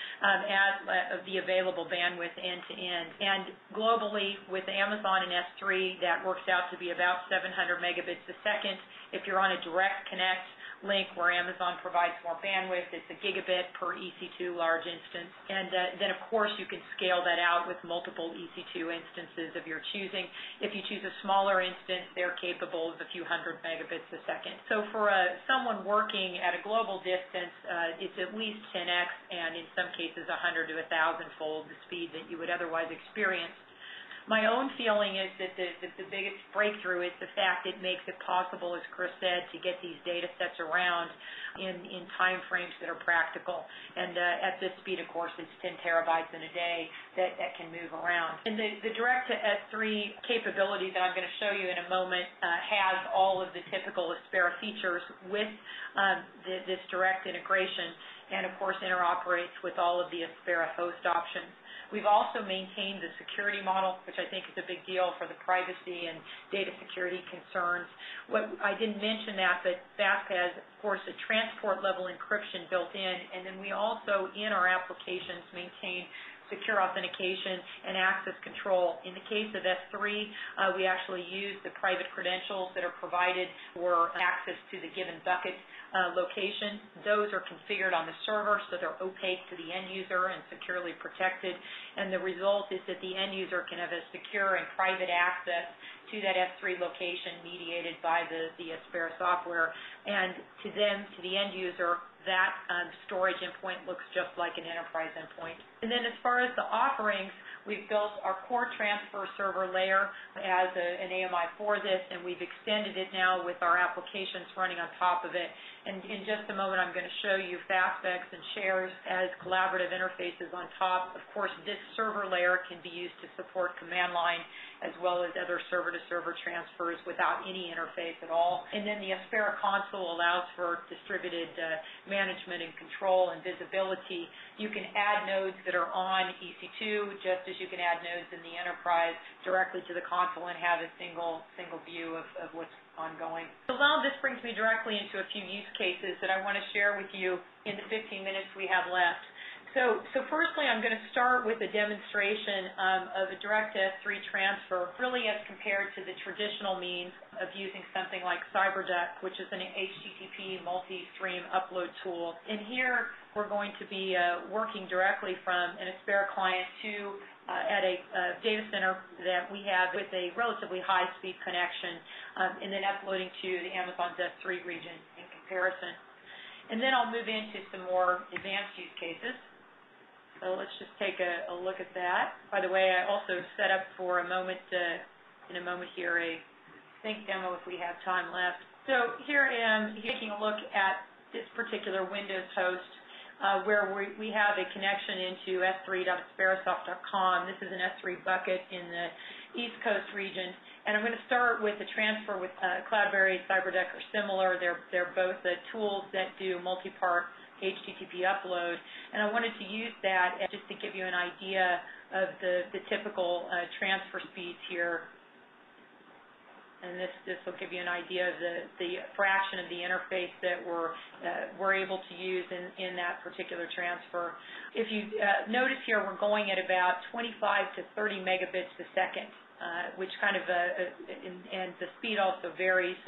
at the available bandwidth end to end. And globally, with Amazon and S3, that works out to be about 700 megabits a second. If you're on a direct connect link where Amazon provides more bandwidth, it's a gigabit per EC2 large instance. And then, of course, you can scale that out with multiple EC2 instances of your choosing. If you choose a smaller instance, they're capable of a few hundred megabits a second. So for someone working at a global distance, it's at least 10x and in some cases 100 to 1,000-fold the speed that you would otherwise experience. My own feeling is that the biggest breakthrough is the fact it makes it possible, as Chris said, to get these data sets around in time frames that are practical. And at this speed, of course, it's 10 terabytes in a day that can move around. And the direct to S3 capability that I'm going to show you in a moment has all of the typical Aspera features with this direct integration, and of course interoperates with all of the Aspera host options. We've also maintained the security model, which I think is a big deal for the privacy and data security concerns. I didn't mention that, but FAST has, of course, a transport-level encryption built in, and then we also, in our applications, maintain secure authentication and access control. In the case of S3, we actually use the private credentials that are provided for access to the given bucket location. Those are configured on the server, so they're opaque to the end user and securely protected. And the result is that the end user can have a secure and private access to that S3 location mediated by the Aspera software. And to the end user, that storage endpoint looks just like an enterprise endpoint. And then as far as the offerings, we've built our core transfer server layer as an AMI for this, and we've extended it now with our applications running on top of it. And in just a moment, I'm going to show you FastX and shares as collaborative interfaces on top. Of course, this server layer can be used to support command line as well as other server-to-server transfers without any interface at all. And then the Aspera console allows for distributed management and control and visibility. You can add nodes that are on EC2 just as you can add nodes in the enterprise directly to the console and have a single view of what's ongoing. So now this brings me directly into a few use cases that I want to share with you in the 15 minutes we have left. So firstly, I'm going to start with a demonstration of a direct S3 transfer, really as compared to the traditional means of using something like CyberDuck, which is an HTTP multi-stream upload tool. And here, we're going to be working directly from an Aspera client to at a data center that we have with a relatively high-speed connection, and then uploading to the Amazon's S3 region in comparison. And then I'll move into some more advanced use cases. So let's just take a look at that. By the way, I also set up for a moment, in a moment here, a sync demo if we have time left. So here I am taking a look at this particular Windows host where we have a connection into s3.asperasoft.com. This is an S3 bucket in the East Coast region. And I'm going to start with the transfer with Cloudberry, CyberDuck are similar. They're both tools that do multi-part HTTP upload, and I wanted to use that just to give you an idea of the typical transfer speeds here. And this will give you an idea of the fraction of the interface that we're able to use in that particular transfer. If you notice here, we're going at about 25 to 30 megabits a second. Which kind of, and the speed also varies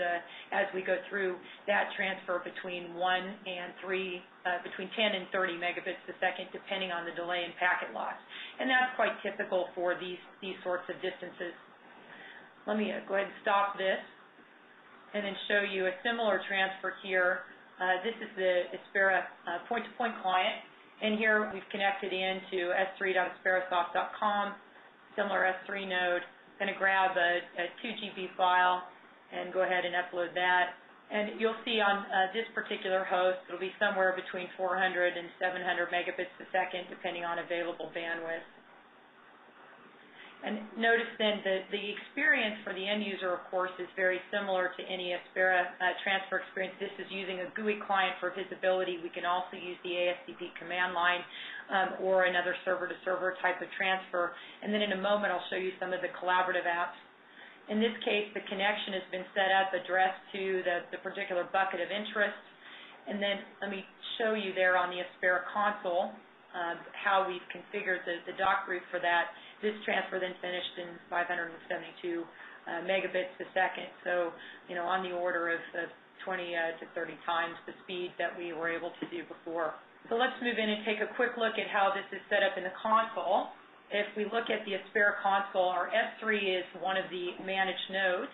as we go through that transfer between 1 and 3, between 10 and 30 megabits a second, depending on the delay in packet loss. And that's quite typical for these sorts of distances. Let me go ahead and stop this and then show you a similar transfer here. This is the Aspera point-to-point client, and here we've connected into s3.asperasoft.com, similar S3 node. Going to grab a 2 GB file and go ahead and upload that. And you'll see on this particular host, it'll be somewhere between 400 and 700 megabits a second, depending on available bandwidth. And notice then that the experience for the end user, of course, is very similar to any Aspera transfer experience. This is using a GUI client for visibility. We can also use the ASCP command line or another server-to-server type of transfer. And then in a moment, I'll show you some of the collaborative apps. In this case, the connection has been set up, addressed to the particular bucket of interest. And then let me show you there on the Aspera console how we've configured the dock route for that. This transfer then finished in 572 megabits a second, so on the order of 20 to 30 times the speed that we were able to do before. So let's move in and take a quick look at how this is set up in the console. If we look at the Aspera console, our S3 is one of the managed nodes,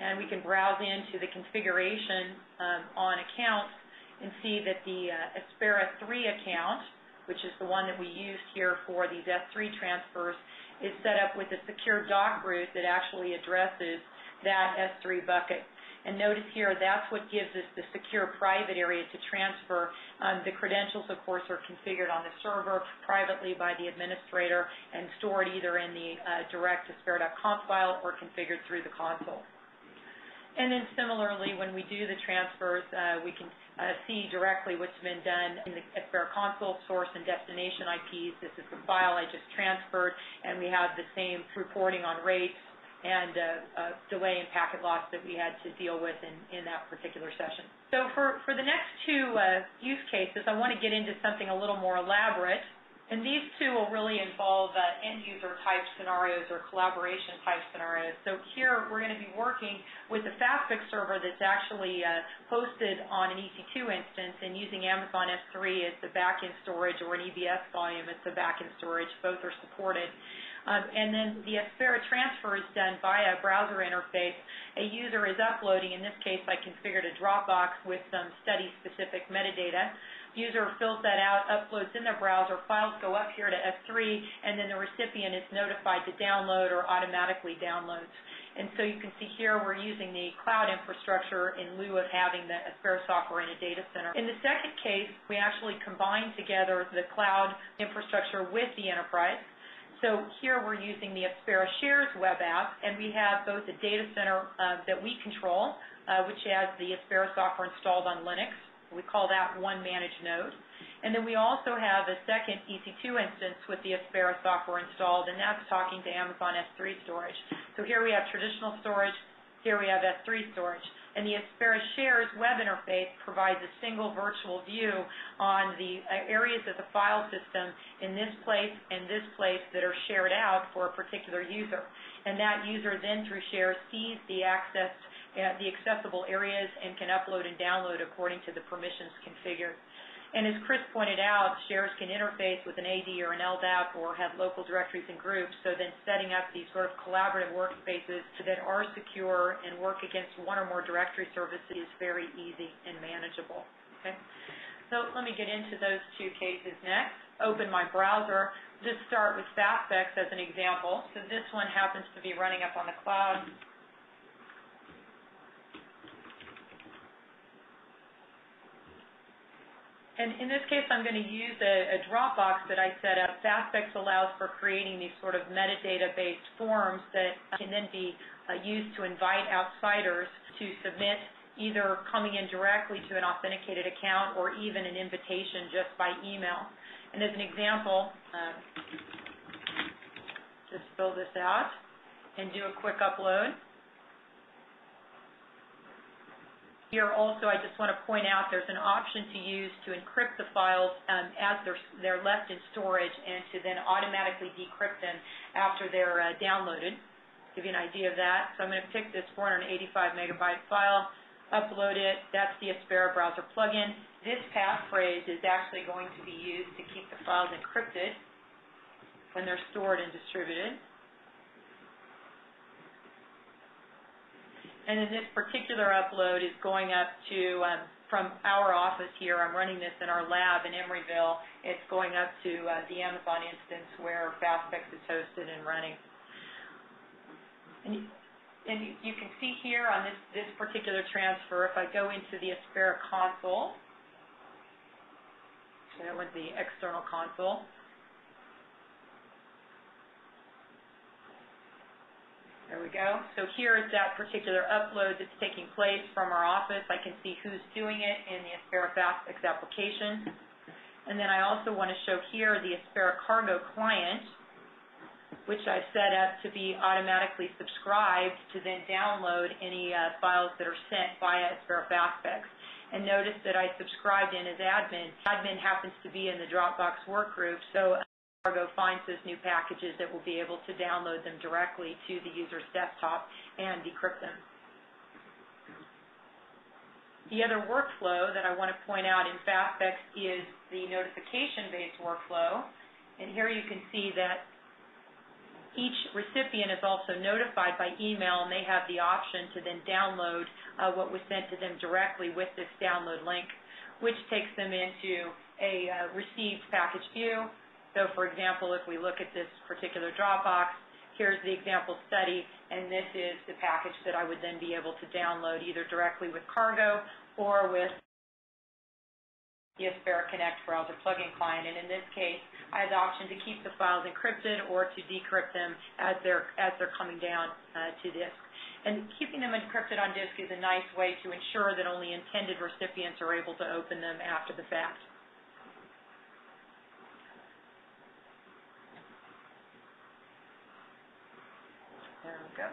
and we can browse into the configuration on accounts and see that the Aspera 3 account, which is the one that we used here for these S3 transfers, is set up with a secure doc route that actually addresses that S3 bucket. And notice here, that's what gives us the secure private area to transfer. The credentials, of course, are configured on the server privately by the administrator and stored either in the direct Aspera.conf file or configured through the console. And then similarly, when we do the transfers, we can see directly what's been done in the Aspera console, source and destination IPs. This is the file I just transferred, and we have the same reporting on rates and delay and packet loss that we had to deal with in that particular session. So for the next two use cases, I want to get into something a little more elaborate. And these two will really involve end-user type scenarios or collaboration type scenarios. So here we're going to be working with the Fastfix server that's actually hosted on an EC2 instance and using Amazon S3 as the backend storage or an EBS volume as the backend storage. Both are supported. And then the Aspera transfer is done via a browser interface. A user is uploading, in this case I configured a Dropbox with some study-specific metadata. User fills that out, uploads in their browser, files go up here to S3, and then the recipient is notified to download or automatically downloads. And so you can see here we're using the cloud infrastructure in lieu of having the Aspera software in a data center. In the second case, we actually combine together the cloud infrastructure with the enterprise. So here we're using the Aspera Shares web app, and we have both a data center that we control, which has the Aspera software installed on Linux. We call that one managed node. And then we also have a second EC2 instance with the Aspera software installed, and that's talking to Amazon S3 storage. So here we have traditional storage, here we have S3 storage. And the Aspera Shares web interface provides a single virtual view on the areas of the file system in this place and this place that are shared out for a particular user. And that user then, through Shares, sees the accessible areas and can upload and download according to the permissions configured. And as Chris pointed out, Shares can interface with an AD or an LDAP or have local directories and groups, so then setting up these sort of collaborative workspaces that are secure and work against one or more directory services is very easy and manageable. Okay? So let me get into those two cases next. Open my browser. Just start with Fastfix as an example. So this one happens to be running up on the cloud. And in this case, I'm going to use a Dropbox that I set up. Fastfix allows for creating these sort of metadata-based forms that can then be used to invite outsiders to submit, either coming in directly to an authenticated account or even an invitation just by email. And as an example, just fill this out and do a quick upload. Here also, I just want to point out there's an option to use to encrypt the files as they're left in storage and to then automatically decrypt them after they're downloaded. Give you an idea of that. So I'm going to pick this 485 megabyte file, upload it. That's the Aspera browser plugin. This passphrase is actually going to be used to keep the files encrypted when they're stored and distributed. And then this particular upload is going up to, from our office here, I'm running this in our lab in Emeryville, it's going up to the Amazon instance where Fastfix is hosted and running. And you can see here on this particular transfer, if I go into the Aspera console, so that was the external console, there we go. So here is that particular upload that's taking place from our office. I can see who's doing it in the Aspera Fastfix application. And then I also want to show here the Aspera Cargo client, which I've set up to be automatically subscribed to then download any files that are sent via Aspera Fastfix. And notice that I subscribed in as admin. Admin happens to be in the Dropbox workgroup, so Cargo finds those new packages that will be able to download them directly to the user's desktop and decrypt them. The other workflow that I want to point out in Fastfix is the notification-based workflow. And here you can see that each recipient is also notified by email, and they have the option to then download what was sent to them directly with this download link, which takes them into a received package view. So, for example, if we look at this particular Dropbox, here's the example study, and this is the package that I would then be able to download either directly with Cargo or with the Aspera Connect browser plugin client. And in this case, I have the option to keep the files encrypted or to decrypt them as they're coming down to disk. And keeping them encrypted on disk is a nice way to ensure that only intended recipients are able to open them after the fact. There we go.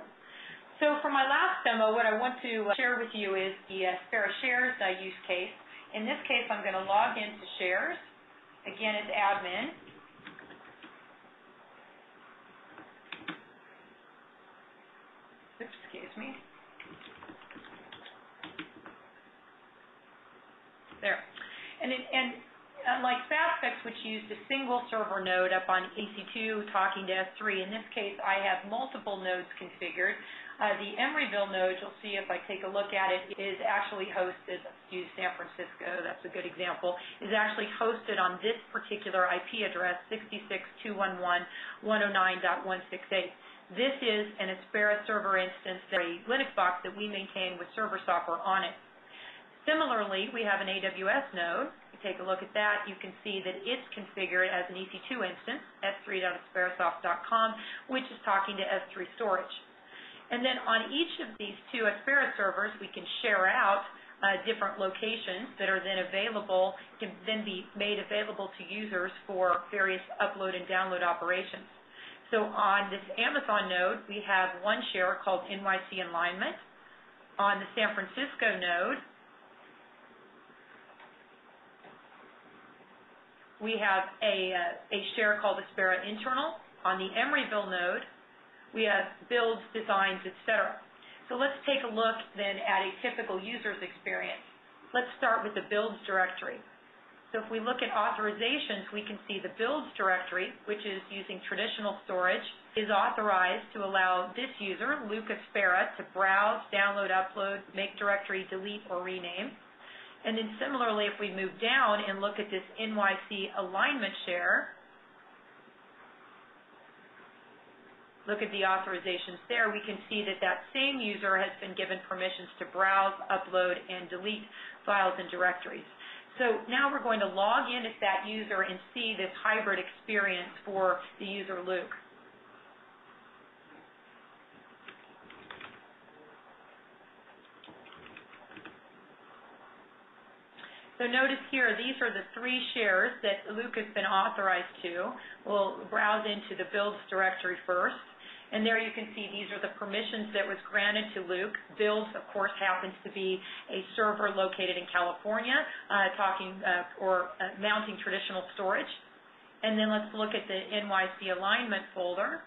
So for my last demo, what I want to share with you is the Aspera Shares use case. In this case, I'm going to log into Shares, again as admin. Oops, excuse me. There. And unlike Fastfix, which used a single server node up on EC2 talking to S3, in this case I have multiple nodes configured. The Emeryville node, you'll see if I take a look at it, is actually hosted, let's use San Francisco, that's a good example, is actually hosted on this particular IP address, 66.211.109.168. This is an Aspera server instance, a Linux box that we maintain with server software on it. Similarly, we have an AWS node. If you take a look at that, you can see that it's configured as an EC2 instance, s3.asperasoft.com, which is talking to S3 storage. And then on each of these two Aspera servers, we can share out different locations that are then available, can then be made available to users for various upload and download operations. So on this Amazon node, we have one share called NYC Alignment. On the San Francisco node, we have a share called Aspera Internal. On the Emeryville node, we have builds, designs, etc. So let's take a look then at a typical user's experience. Let's start with the builds directory. So if we look at authorizations, we can see the builds directory, which is using traditional storage, is authorized to allow this user, Luke Aspera, to browse, download, upload, make directory, delete, or rename. And then similarly, if we move down and look at this NYC alignment share, look at the authorizations there, we can see that that same user has been given permissions to browse, upload, and delete files and directories. So now we're going to log in as that user and see this hybrid experience for the user Luke. So notice here, these are the three shares that Luke has been authorized to. We'll browse into the builds directory first. And there you can see these are the permissions that was granted to Luke. Builds, of course, happens to be a server located in California, mounting traditional storage. And then let's look at the NYC alignment folder.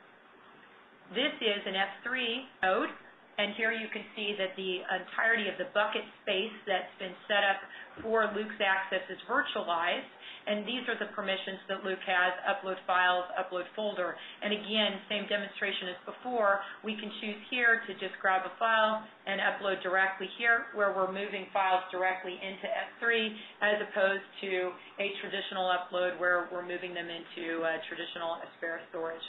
This is an S3 node, and here you can see that the entirety of the bucket space that's been set up for Luke's access is virtualized. And these are the permissions that Luke has: upload files, upload folder. And again, same demonstration as before, we can choose here to just grab a file and upload directly here, where we're moving files directly into S3, as opposed to a traditional upload where we're moving them into traditional Aspera storage.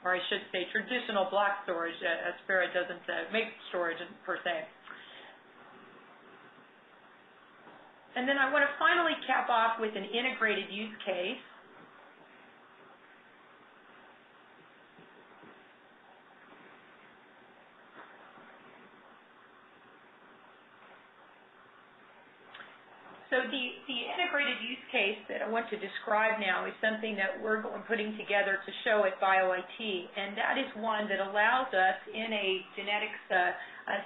Or I should say traditional block storage. Aspera doesn't make storage per se. And then I want to finally cap off with an integrated use case. So the integrated use case that I want to describe now is something that we're putting together to show at BioIT, and that is one that allows us in a genetics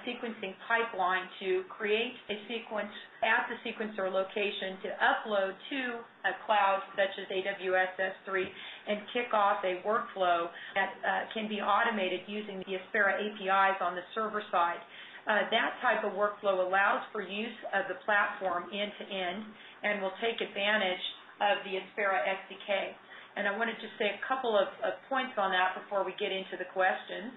sequencing pipeline to create a sequence at the sequencer location to upload to a cloud such as AWS S3 and kick off a workflow that can be automated using the Aspera APIs on the server side. That type of workflow allows for use of the platform end-to-end and will take advantage of the Aspera SDK. And I want to just say a couple of points on that before we get into the questions.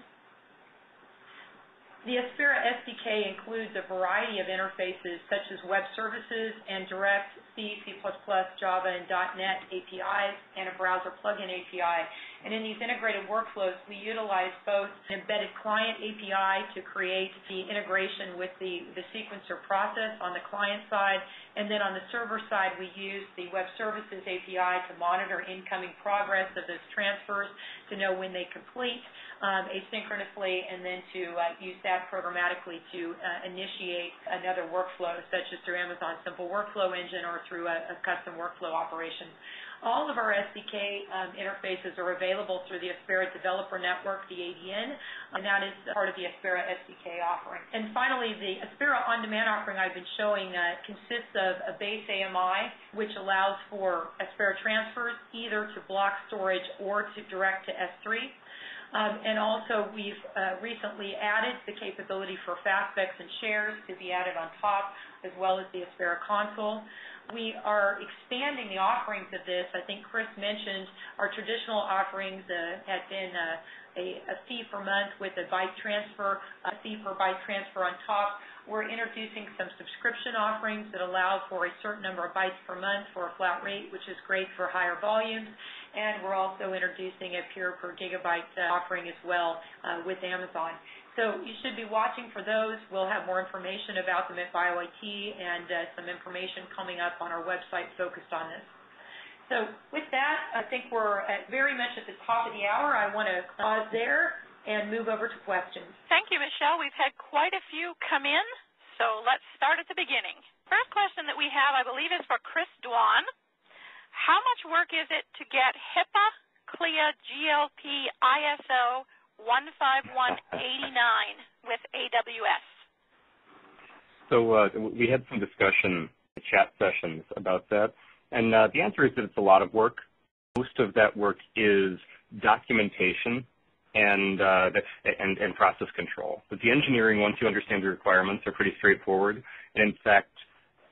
The Aspera SDK includes a variety of interfaces such as web services and direct C, C++, Java, and .NET APIs, and a browser plugin API. And in these integrated workflows, we utilize both an embedded client API to create the integration with the sequencer process on the client side, and then on the server side, we use the web services API to monitor incoming progress of those transfers, to know when they complete asynchronously, and then to use that programmatically to initiate another workflow, such as through Amazon Simple Workflow Engine or through a custom workflow operation. All of our SDK interfaces are available through the Aspera Developer Network, the ADN, and that is part of the Aspera SDK offering. And finally, the Aspera On-Demand offering I've been showing consists of a base AMI, which allows for Aspera transfers either to block storage or to direct to S3. And also, we've recently added the capability for fastbacks and shares to be added on top, as well as the Aspera console. We are expanding the offerings of this. I think Chris mentioned our traditional offerings had been a fee per month with a byte transfer, a fee per byte transfer on top. We're introducing some subscription offerings that allow for a certain number of bytes per month for a flat rate, which is great for higher volumes. And we're also introducing a pure per gigabyte offering as well with Amazon. So you should be watching for those. We'll have more information about them at BioIT and some information coming up on our website focused on this. So with that, I think we're very much at the top of the hour. I want to pause there and move over to questions. Thank you, Michelle. We've had quite a few come in, so let's start at the beginning. First question that we have, I believe, is for Chris Dwan. How much work is it to get HIPAA, CLIA, GLP, ISO 15189 with AWS? So we had some discussion, chat sessions about that, and the answer is that it's a lot of work. Most of that work is documentation and process control. But the engineering, once you understand the requirements, are pretty straightforward. And in fact,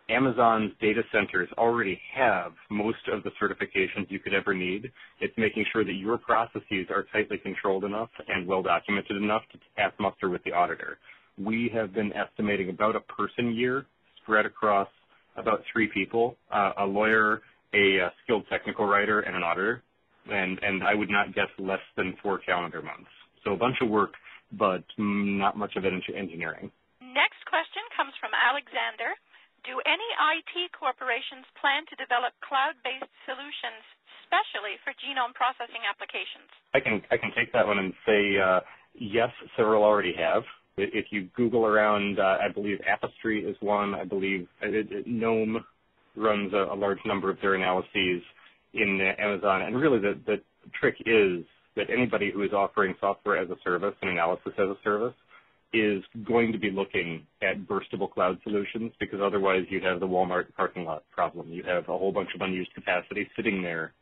Amazon's data centers already have most of the certifications you could ever need. It's making sure that your processes are tightly controlled enough and well documented enough to pass muster with the auditor. We have been estimating about a person year spread across about 3 people, a lawyer, a skilled technical writer, and an auditor. And I would not guess less than 4 calendar months. So a bunch of work, but not much of it into engineering. Next question comes from Alexander. Do any IT corporations plan to develop cloud-based solutions, especially for genome processing applications? I can take that one and say yes, several already have. If you Google around, I believe Apastry is one. I believe GNOME runs a large number of their analyses in Amazon. And really the trick is that anybody who is offering software as a service and analysis as a service is going to be looking at burstable cloud solutions, because otherwise you'd have the Walmart parking lot problem. You have a whole bunch of unused capacity sitting there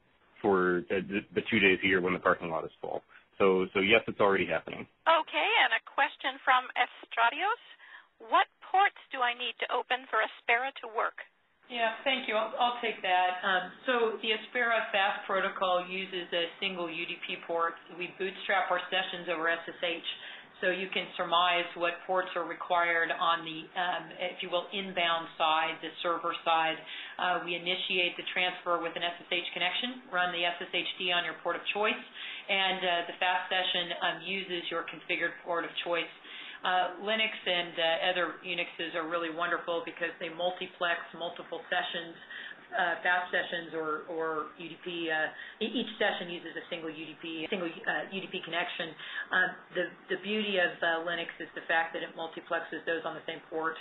for the 2 days a year when the parking lot is full. So yes, it's already happening. Okay, and a question from Estradios. What ports do I need to open for Aspera to work? Yeah, thank you. I'll take that. So the Aspera FAST protocol uses a single UDP port. We bootstrap our sessions over SSH. So you can surmise what ports are required on the, if you will, inbound side, the server side. We initiate the transfer with an SSH connection, run the SSHD on your port of choice, and the fast session uses your configured port of choice. Linux and other Unixes are really wonderful because they multiplex multiple sessions, fast sessions or UDP. Each session uses a single UDP connection. The beauty of Linux is the fact that it multiplexes those on the same port.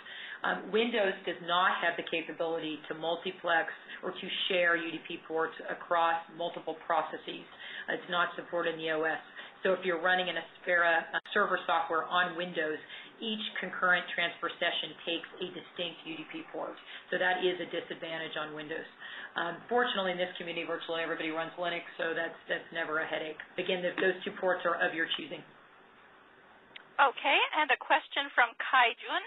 Windows does not have the capability to multiplex or to share UDP ports across multiple processes. It's not supported in the OS. So if you're running an Aspera server software on Windows, each concurrent transfer session takes a distinct UDP port. So that is a disadvantage on Windows. Fortunately, in this community, virtually everybody runs Linux, so that's never a headache. Again, those 2 ports are of your choosing. Okay, and a question from Kai Jun.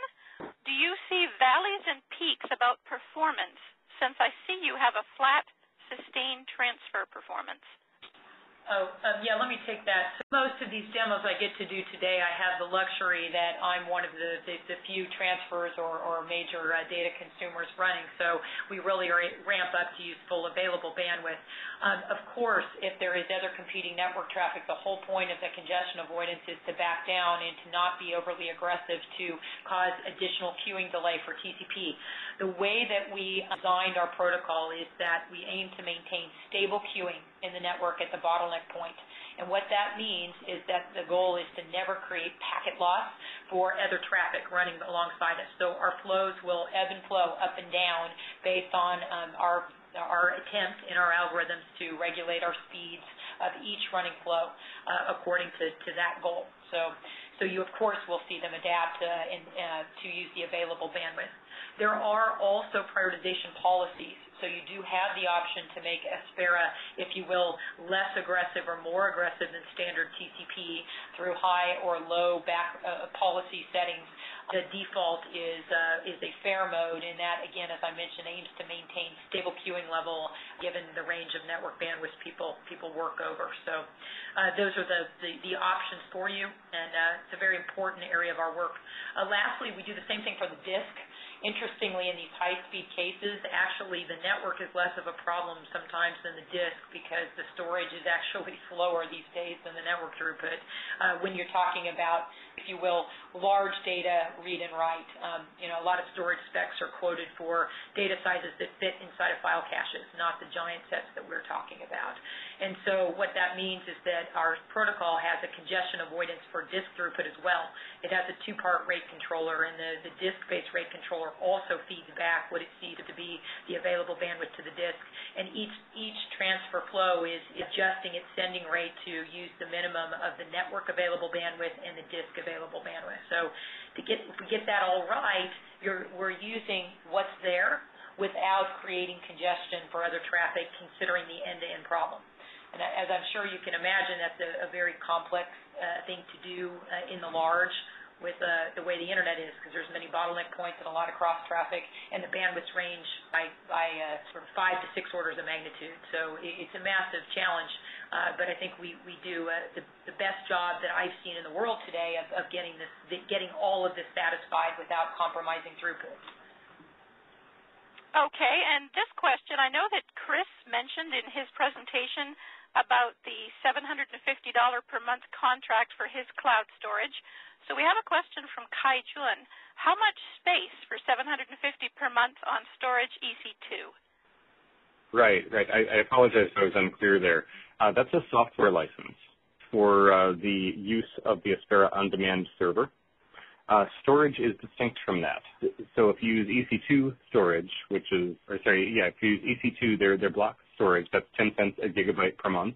Do you see valleys and peaks about performance, since I see you have a flat, sustained transfer performance? Yeah, let me take that. So most of these demos I get to do today, I have the luxury that I'm one of the few transfers or major data consumers running, so we really ramp up to use full available bandwidth. Of course, if there is other competing network traffic, the whole point of the congestion avoidance is to back down and to not be overly aggressive to cause additional queuing delay for TCP. The way that we designed our protocol is that we aim to maintain stable queuing in the network at the bottleneck point. And what that means is that the goal is to never create packet loss for other traffic running alongside us. So our flows will ebb and flow up and down based on our attempt in our algorithms to regulate our speeds of each running flow according to that goal. So you, of course, will see them adapt to use the available bandwidth. There are also prioritization policies. So you do have the option to make Aspera, if you will, less aggressive or more aggressive than standard TCP through high or low back policy settings. The default is a fair mode, and that, again, as I mentioned, aims to maintain stable queuing level given the range of network bandwidth people work over. So those are the options for you, and it's a very important area of our work. Lastly, we do the same thing for the disk. Interestingly, in these high-speed cases, actually the network is less of a problem sometimes than the disk because the storage is actually slower these days than the network throughput. When you're talking about, if you will, large data read and write, a lot of storage specs are quoted for data sizes that fit inside of file caches, not the giant sets that we're talking about. And so what that means is that our protocol has a congestion avoidance for disk throughput as well. It has a two-part rate controller, and the disk-based rate controller also feeds back what it sees to be the available bandwidth to the disk. And each transfer flow is adjusting its sending rate to use the minimum of the network available bandwidth and the disk available bandwidth. So if we get that all right, we're using what's there without creating congestion for other traffic, considering the end-to-end problem. And as I'm sure you can imagine, that's a very complex thing to do in the large with the way the internet is, because there's many bottleneck points and a lot of cross traffic, and the bandwidths range by sort of 5 to 6 orders of magnitude. So it's a massive challenge, but I think we do the best job that I've seen in the world today of getting all of this satisfied without compromising throughput. Okay, and this question, I know that Chris mentioned in his presentation about the $750 per month contract for his cloud storage. So we have a question from Kai Jun. How much space for $750 per month on storage EC2? Right. I apologize if I was unclear there. That's a software license for the use of the Aspera on-demand server. Storage is distinct from that. So if you use EC2 storage, if you use EC2, their block storage, that's 10 cents a gigabyte per month.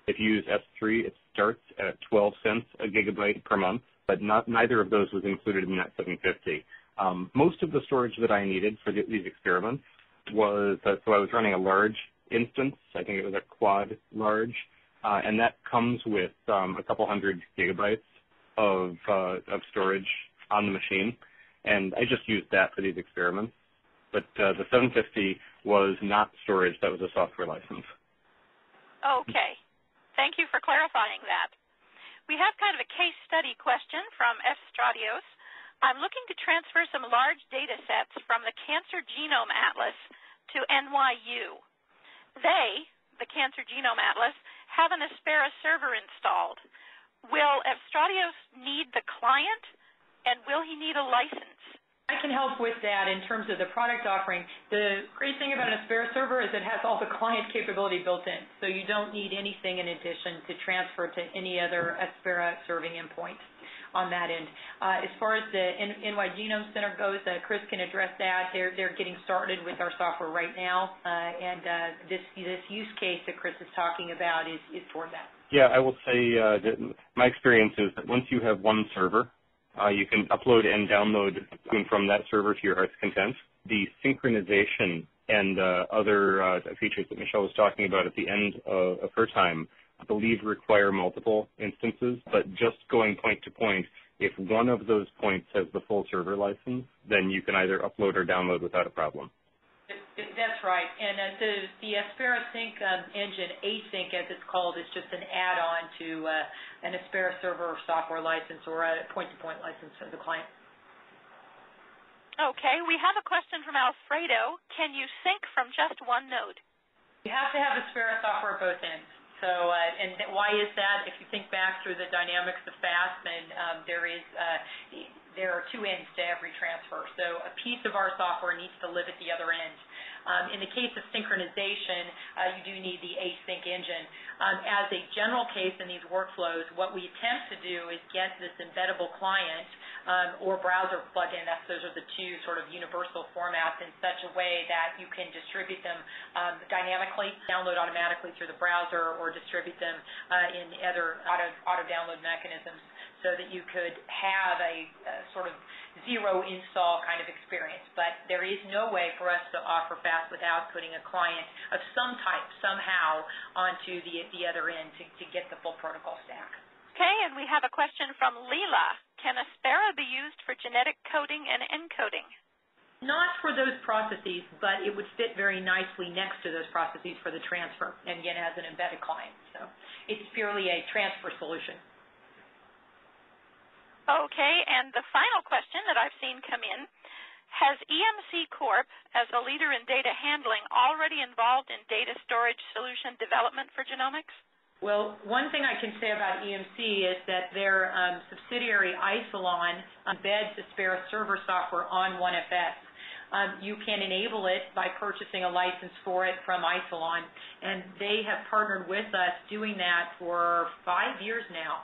If you use S3, it starts at 12 cents a gigabyte per month, but neither of those was included in that 750. Most of the storage that I needed for these experiments was, so I was running a large instance, I think it was a quad large, and that comes with a couple hundred gigabytes of storage on the machine, and I just used that for these experiments. But the 750 was not storage, that was a software license. Okay. Thank you for clarifying that. We have kind of a case study question from F. Stradios. I'm looking to transfer some large data sets from the Cancer Genome Atlas to NYU. They, the Cancer Genome Atlas, have an Aspera server installed. Will F. Stradios need the client, and will he need a license? I can help with that in terms of the product offering. The great thing about an Aspera server is it has all the client capability built in, so you don't need anything in addition to transfer to any other Aspera serving endpoint on that end. As far as the NY Genome Center goes, Chris can address that. They're getting started with our software right now, and this use case that Chris is talking about is toward that. Yeah, I will say that my experience is that once you have one server, you can upload and download from that server to your heart's content. The synchronization and other features that Michelle was talking about at the end of her time, I believe require multiple instances, but just going point to point, if one of those points has the full server license, then you can either upload or download without a problem. That's right. And the Aspera Sync engine, async as it's called, is just an add-on to an Aspera server software license or a point-to-point license of the client. Okay, we have a question from Alfredo. Can you sync from just one node? You have to have Aspera software at both ends. So, and why is that? If you think back through the dynamics of FAST, then there are two ends to every transfer. So a piece of our software needs to live at the other end. In the case of synchronization, you do need the async engine. As a general case in these workflows, what we attempt to do is get this embeddable client or browser plugin, those are the two sort of universal formats, in such a way that you can distribute them dynamically, download automatically through the browser, or distribute them in other auto-download mechanisms, so that you could have a sort of zero install kind of experience. But there is no way for us to offer FAST without putting a client of some type, somehow, onto the other end to get the full protocol stack. Okay, and we have a question from Leela. Can Aspera be used for genetic coding and encoding? Not for those processes, but it would fit very nicely next to those processes for the transfer, and again, as an embedded client. So it's purely a transfer solution. Okay, and the final question that I've seen come in, has EMC Corp, as a leader in data handling, already involved in data storage solution development for genomics? Well, one thing I can say about EMC is that their subsidiary Isilon embeds Aspera server software on OneFS. You can enable it by purchasing a license for it from Isilon, and they have partnered with us doing that for 5 years now.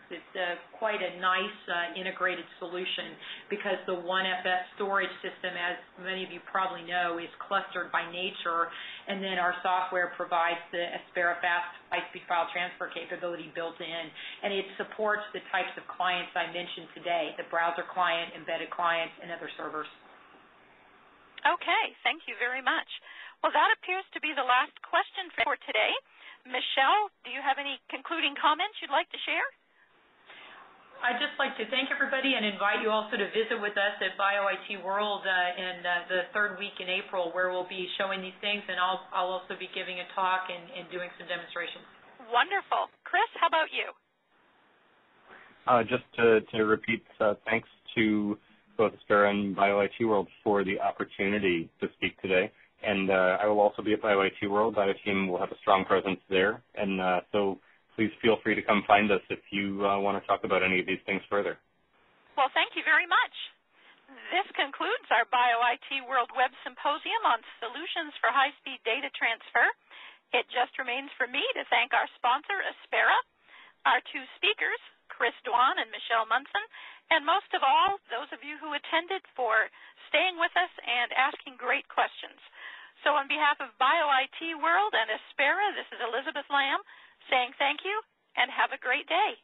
It's quite a nice integrated solution, because the OneFS storage system, as many of you probably know, is clustered by nature, and then our software provides the Aspera Fast high-speed file transfer capability built in, and it supports the types of clients I mentioned today, the browser client, embedded clients, and other servers. Okay, thank you very much. Well, that appears to be the last question for today. Michelle, do you have any concluding comments you'd like to share? I'd just like to thank everybody and invite you also to visit with us at BioIT World in the third week in April, where we'll be showing these things, and I'll also be giving a talk and doing some demonstrations. Wonderful. Chris, how about you? Just to repeat, thanks to both Aspera and BioIT World for the opportunity to speak today. And I will also be at BioIT World. Bio team will have a strong presence there. And so please feel free to come find us if you want to talk about any of these things further. Well, thank you very much. This concludes our BioIT World Web Symposium on Solutions for High-Speed Data Transfer. It just remains for me to thank our sponsor, Aspera, our two speakers, Chris Dwan and Michelle Munson, and most of all, those of you who attended, for staying with us and asking great questions. So on behalf of BioIT World and Aspera, this is Elizabeth Lamb saying thank you and have a great day.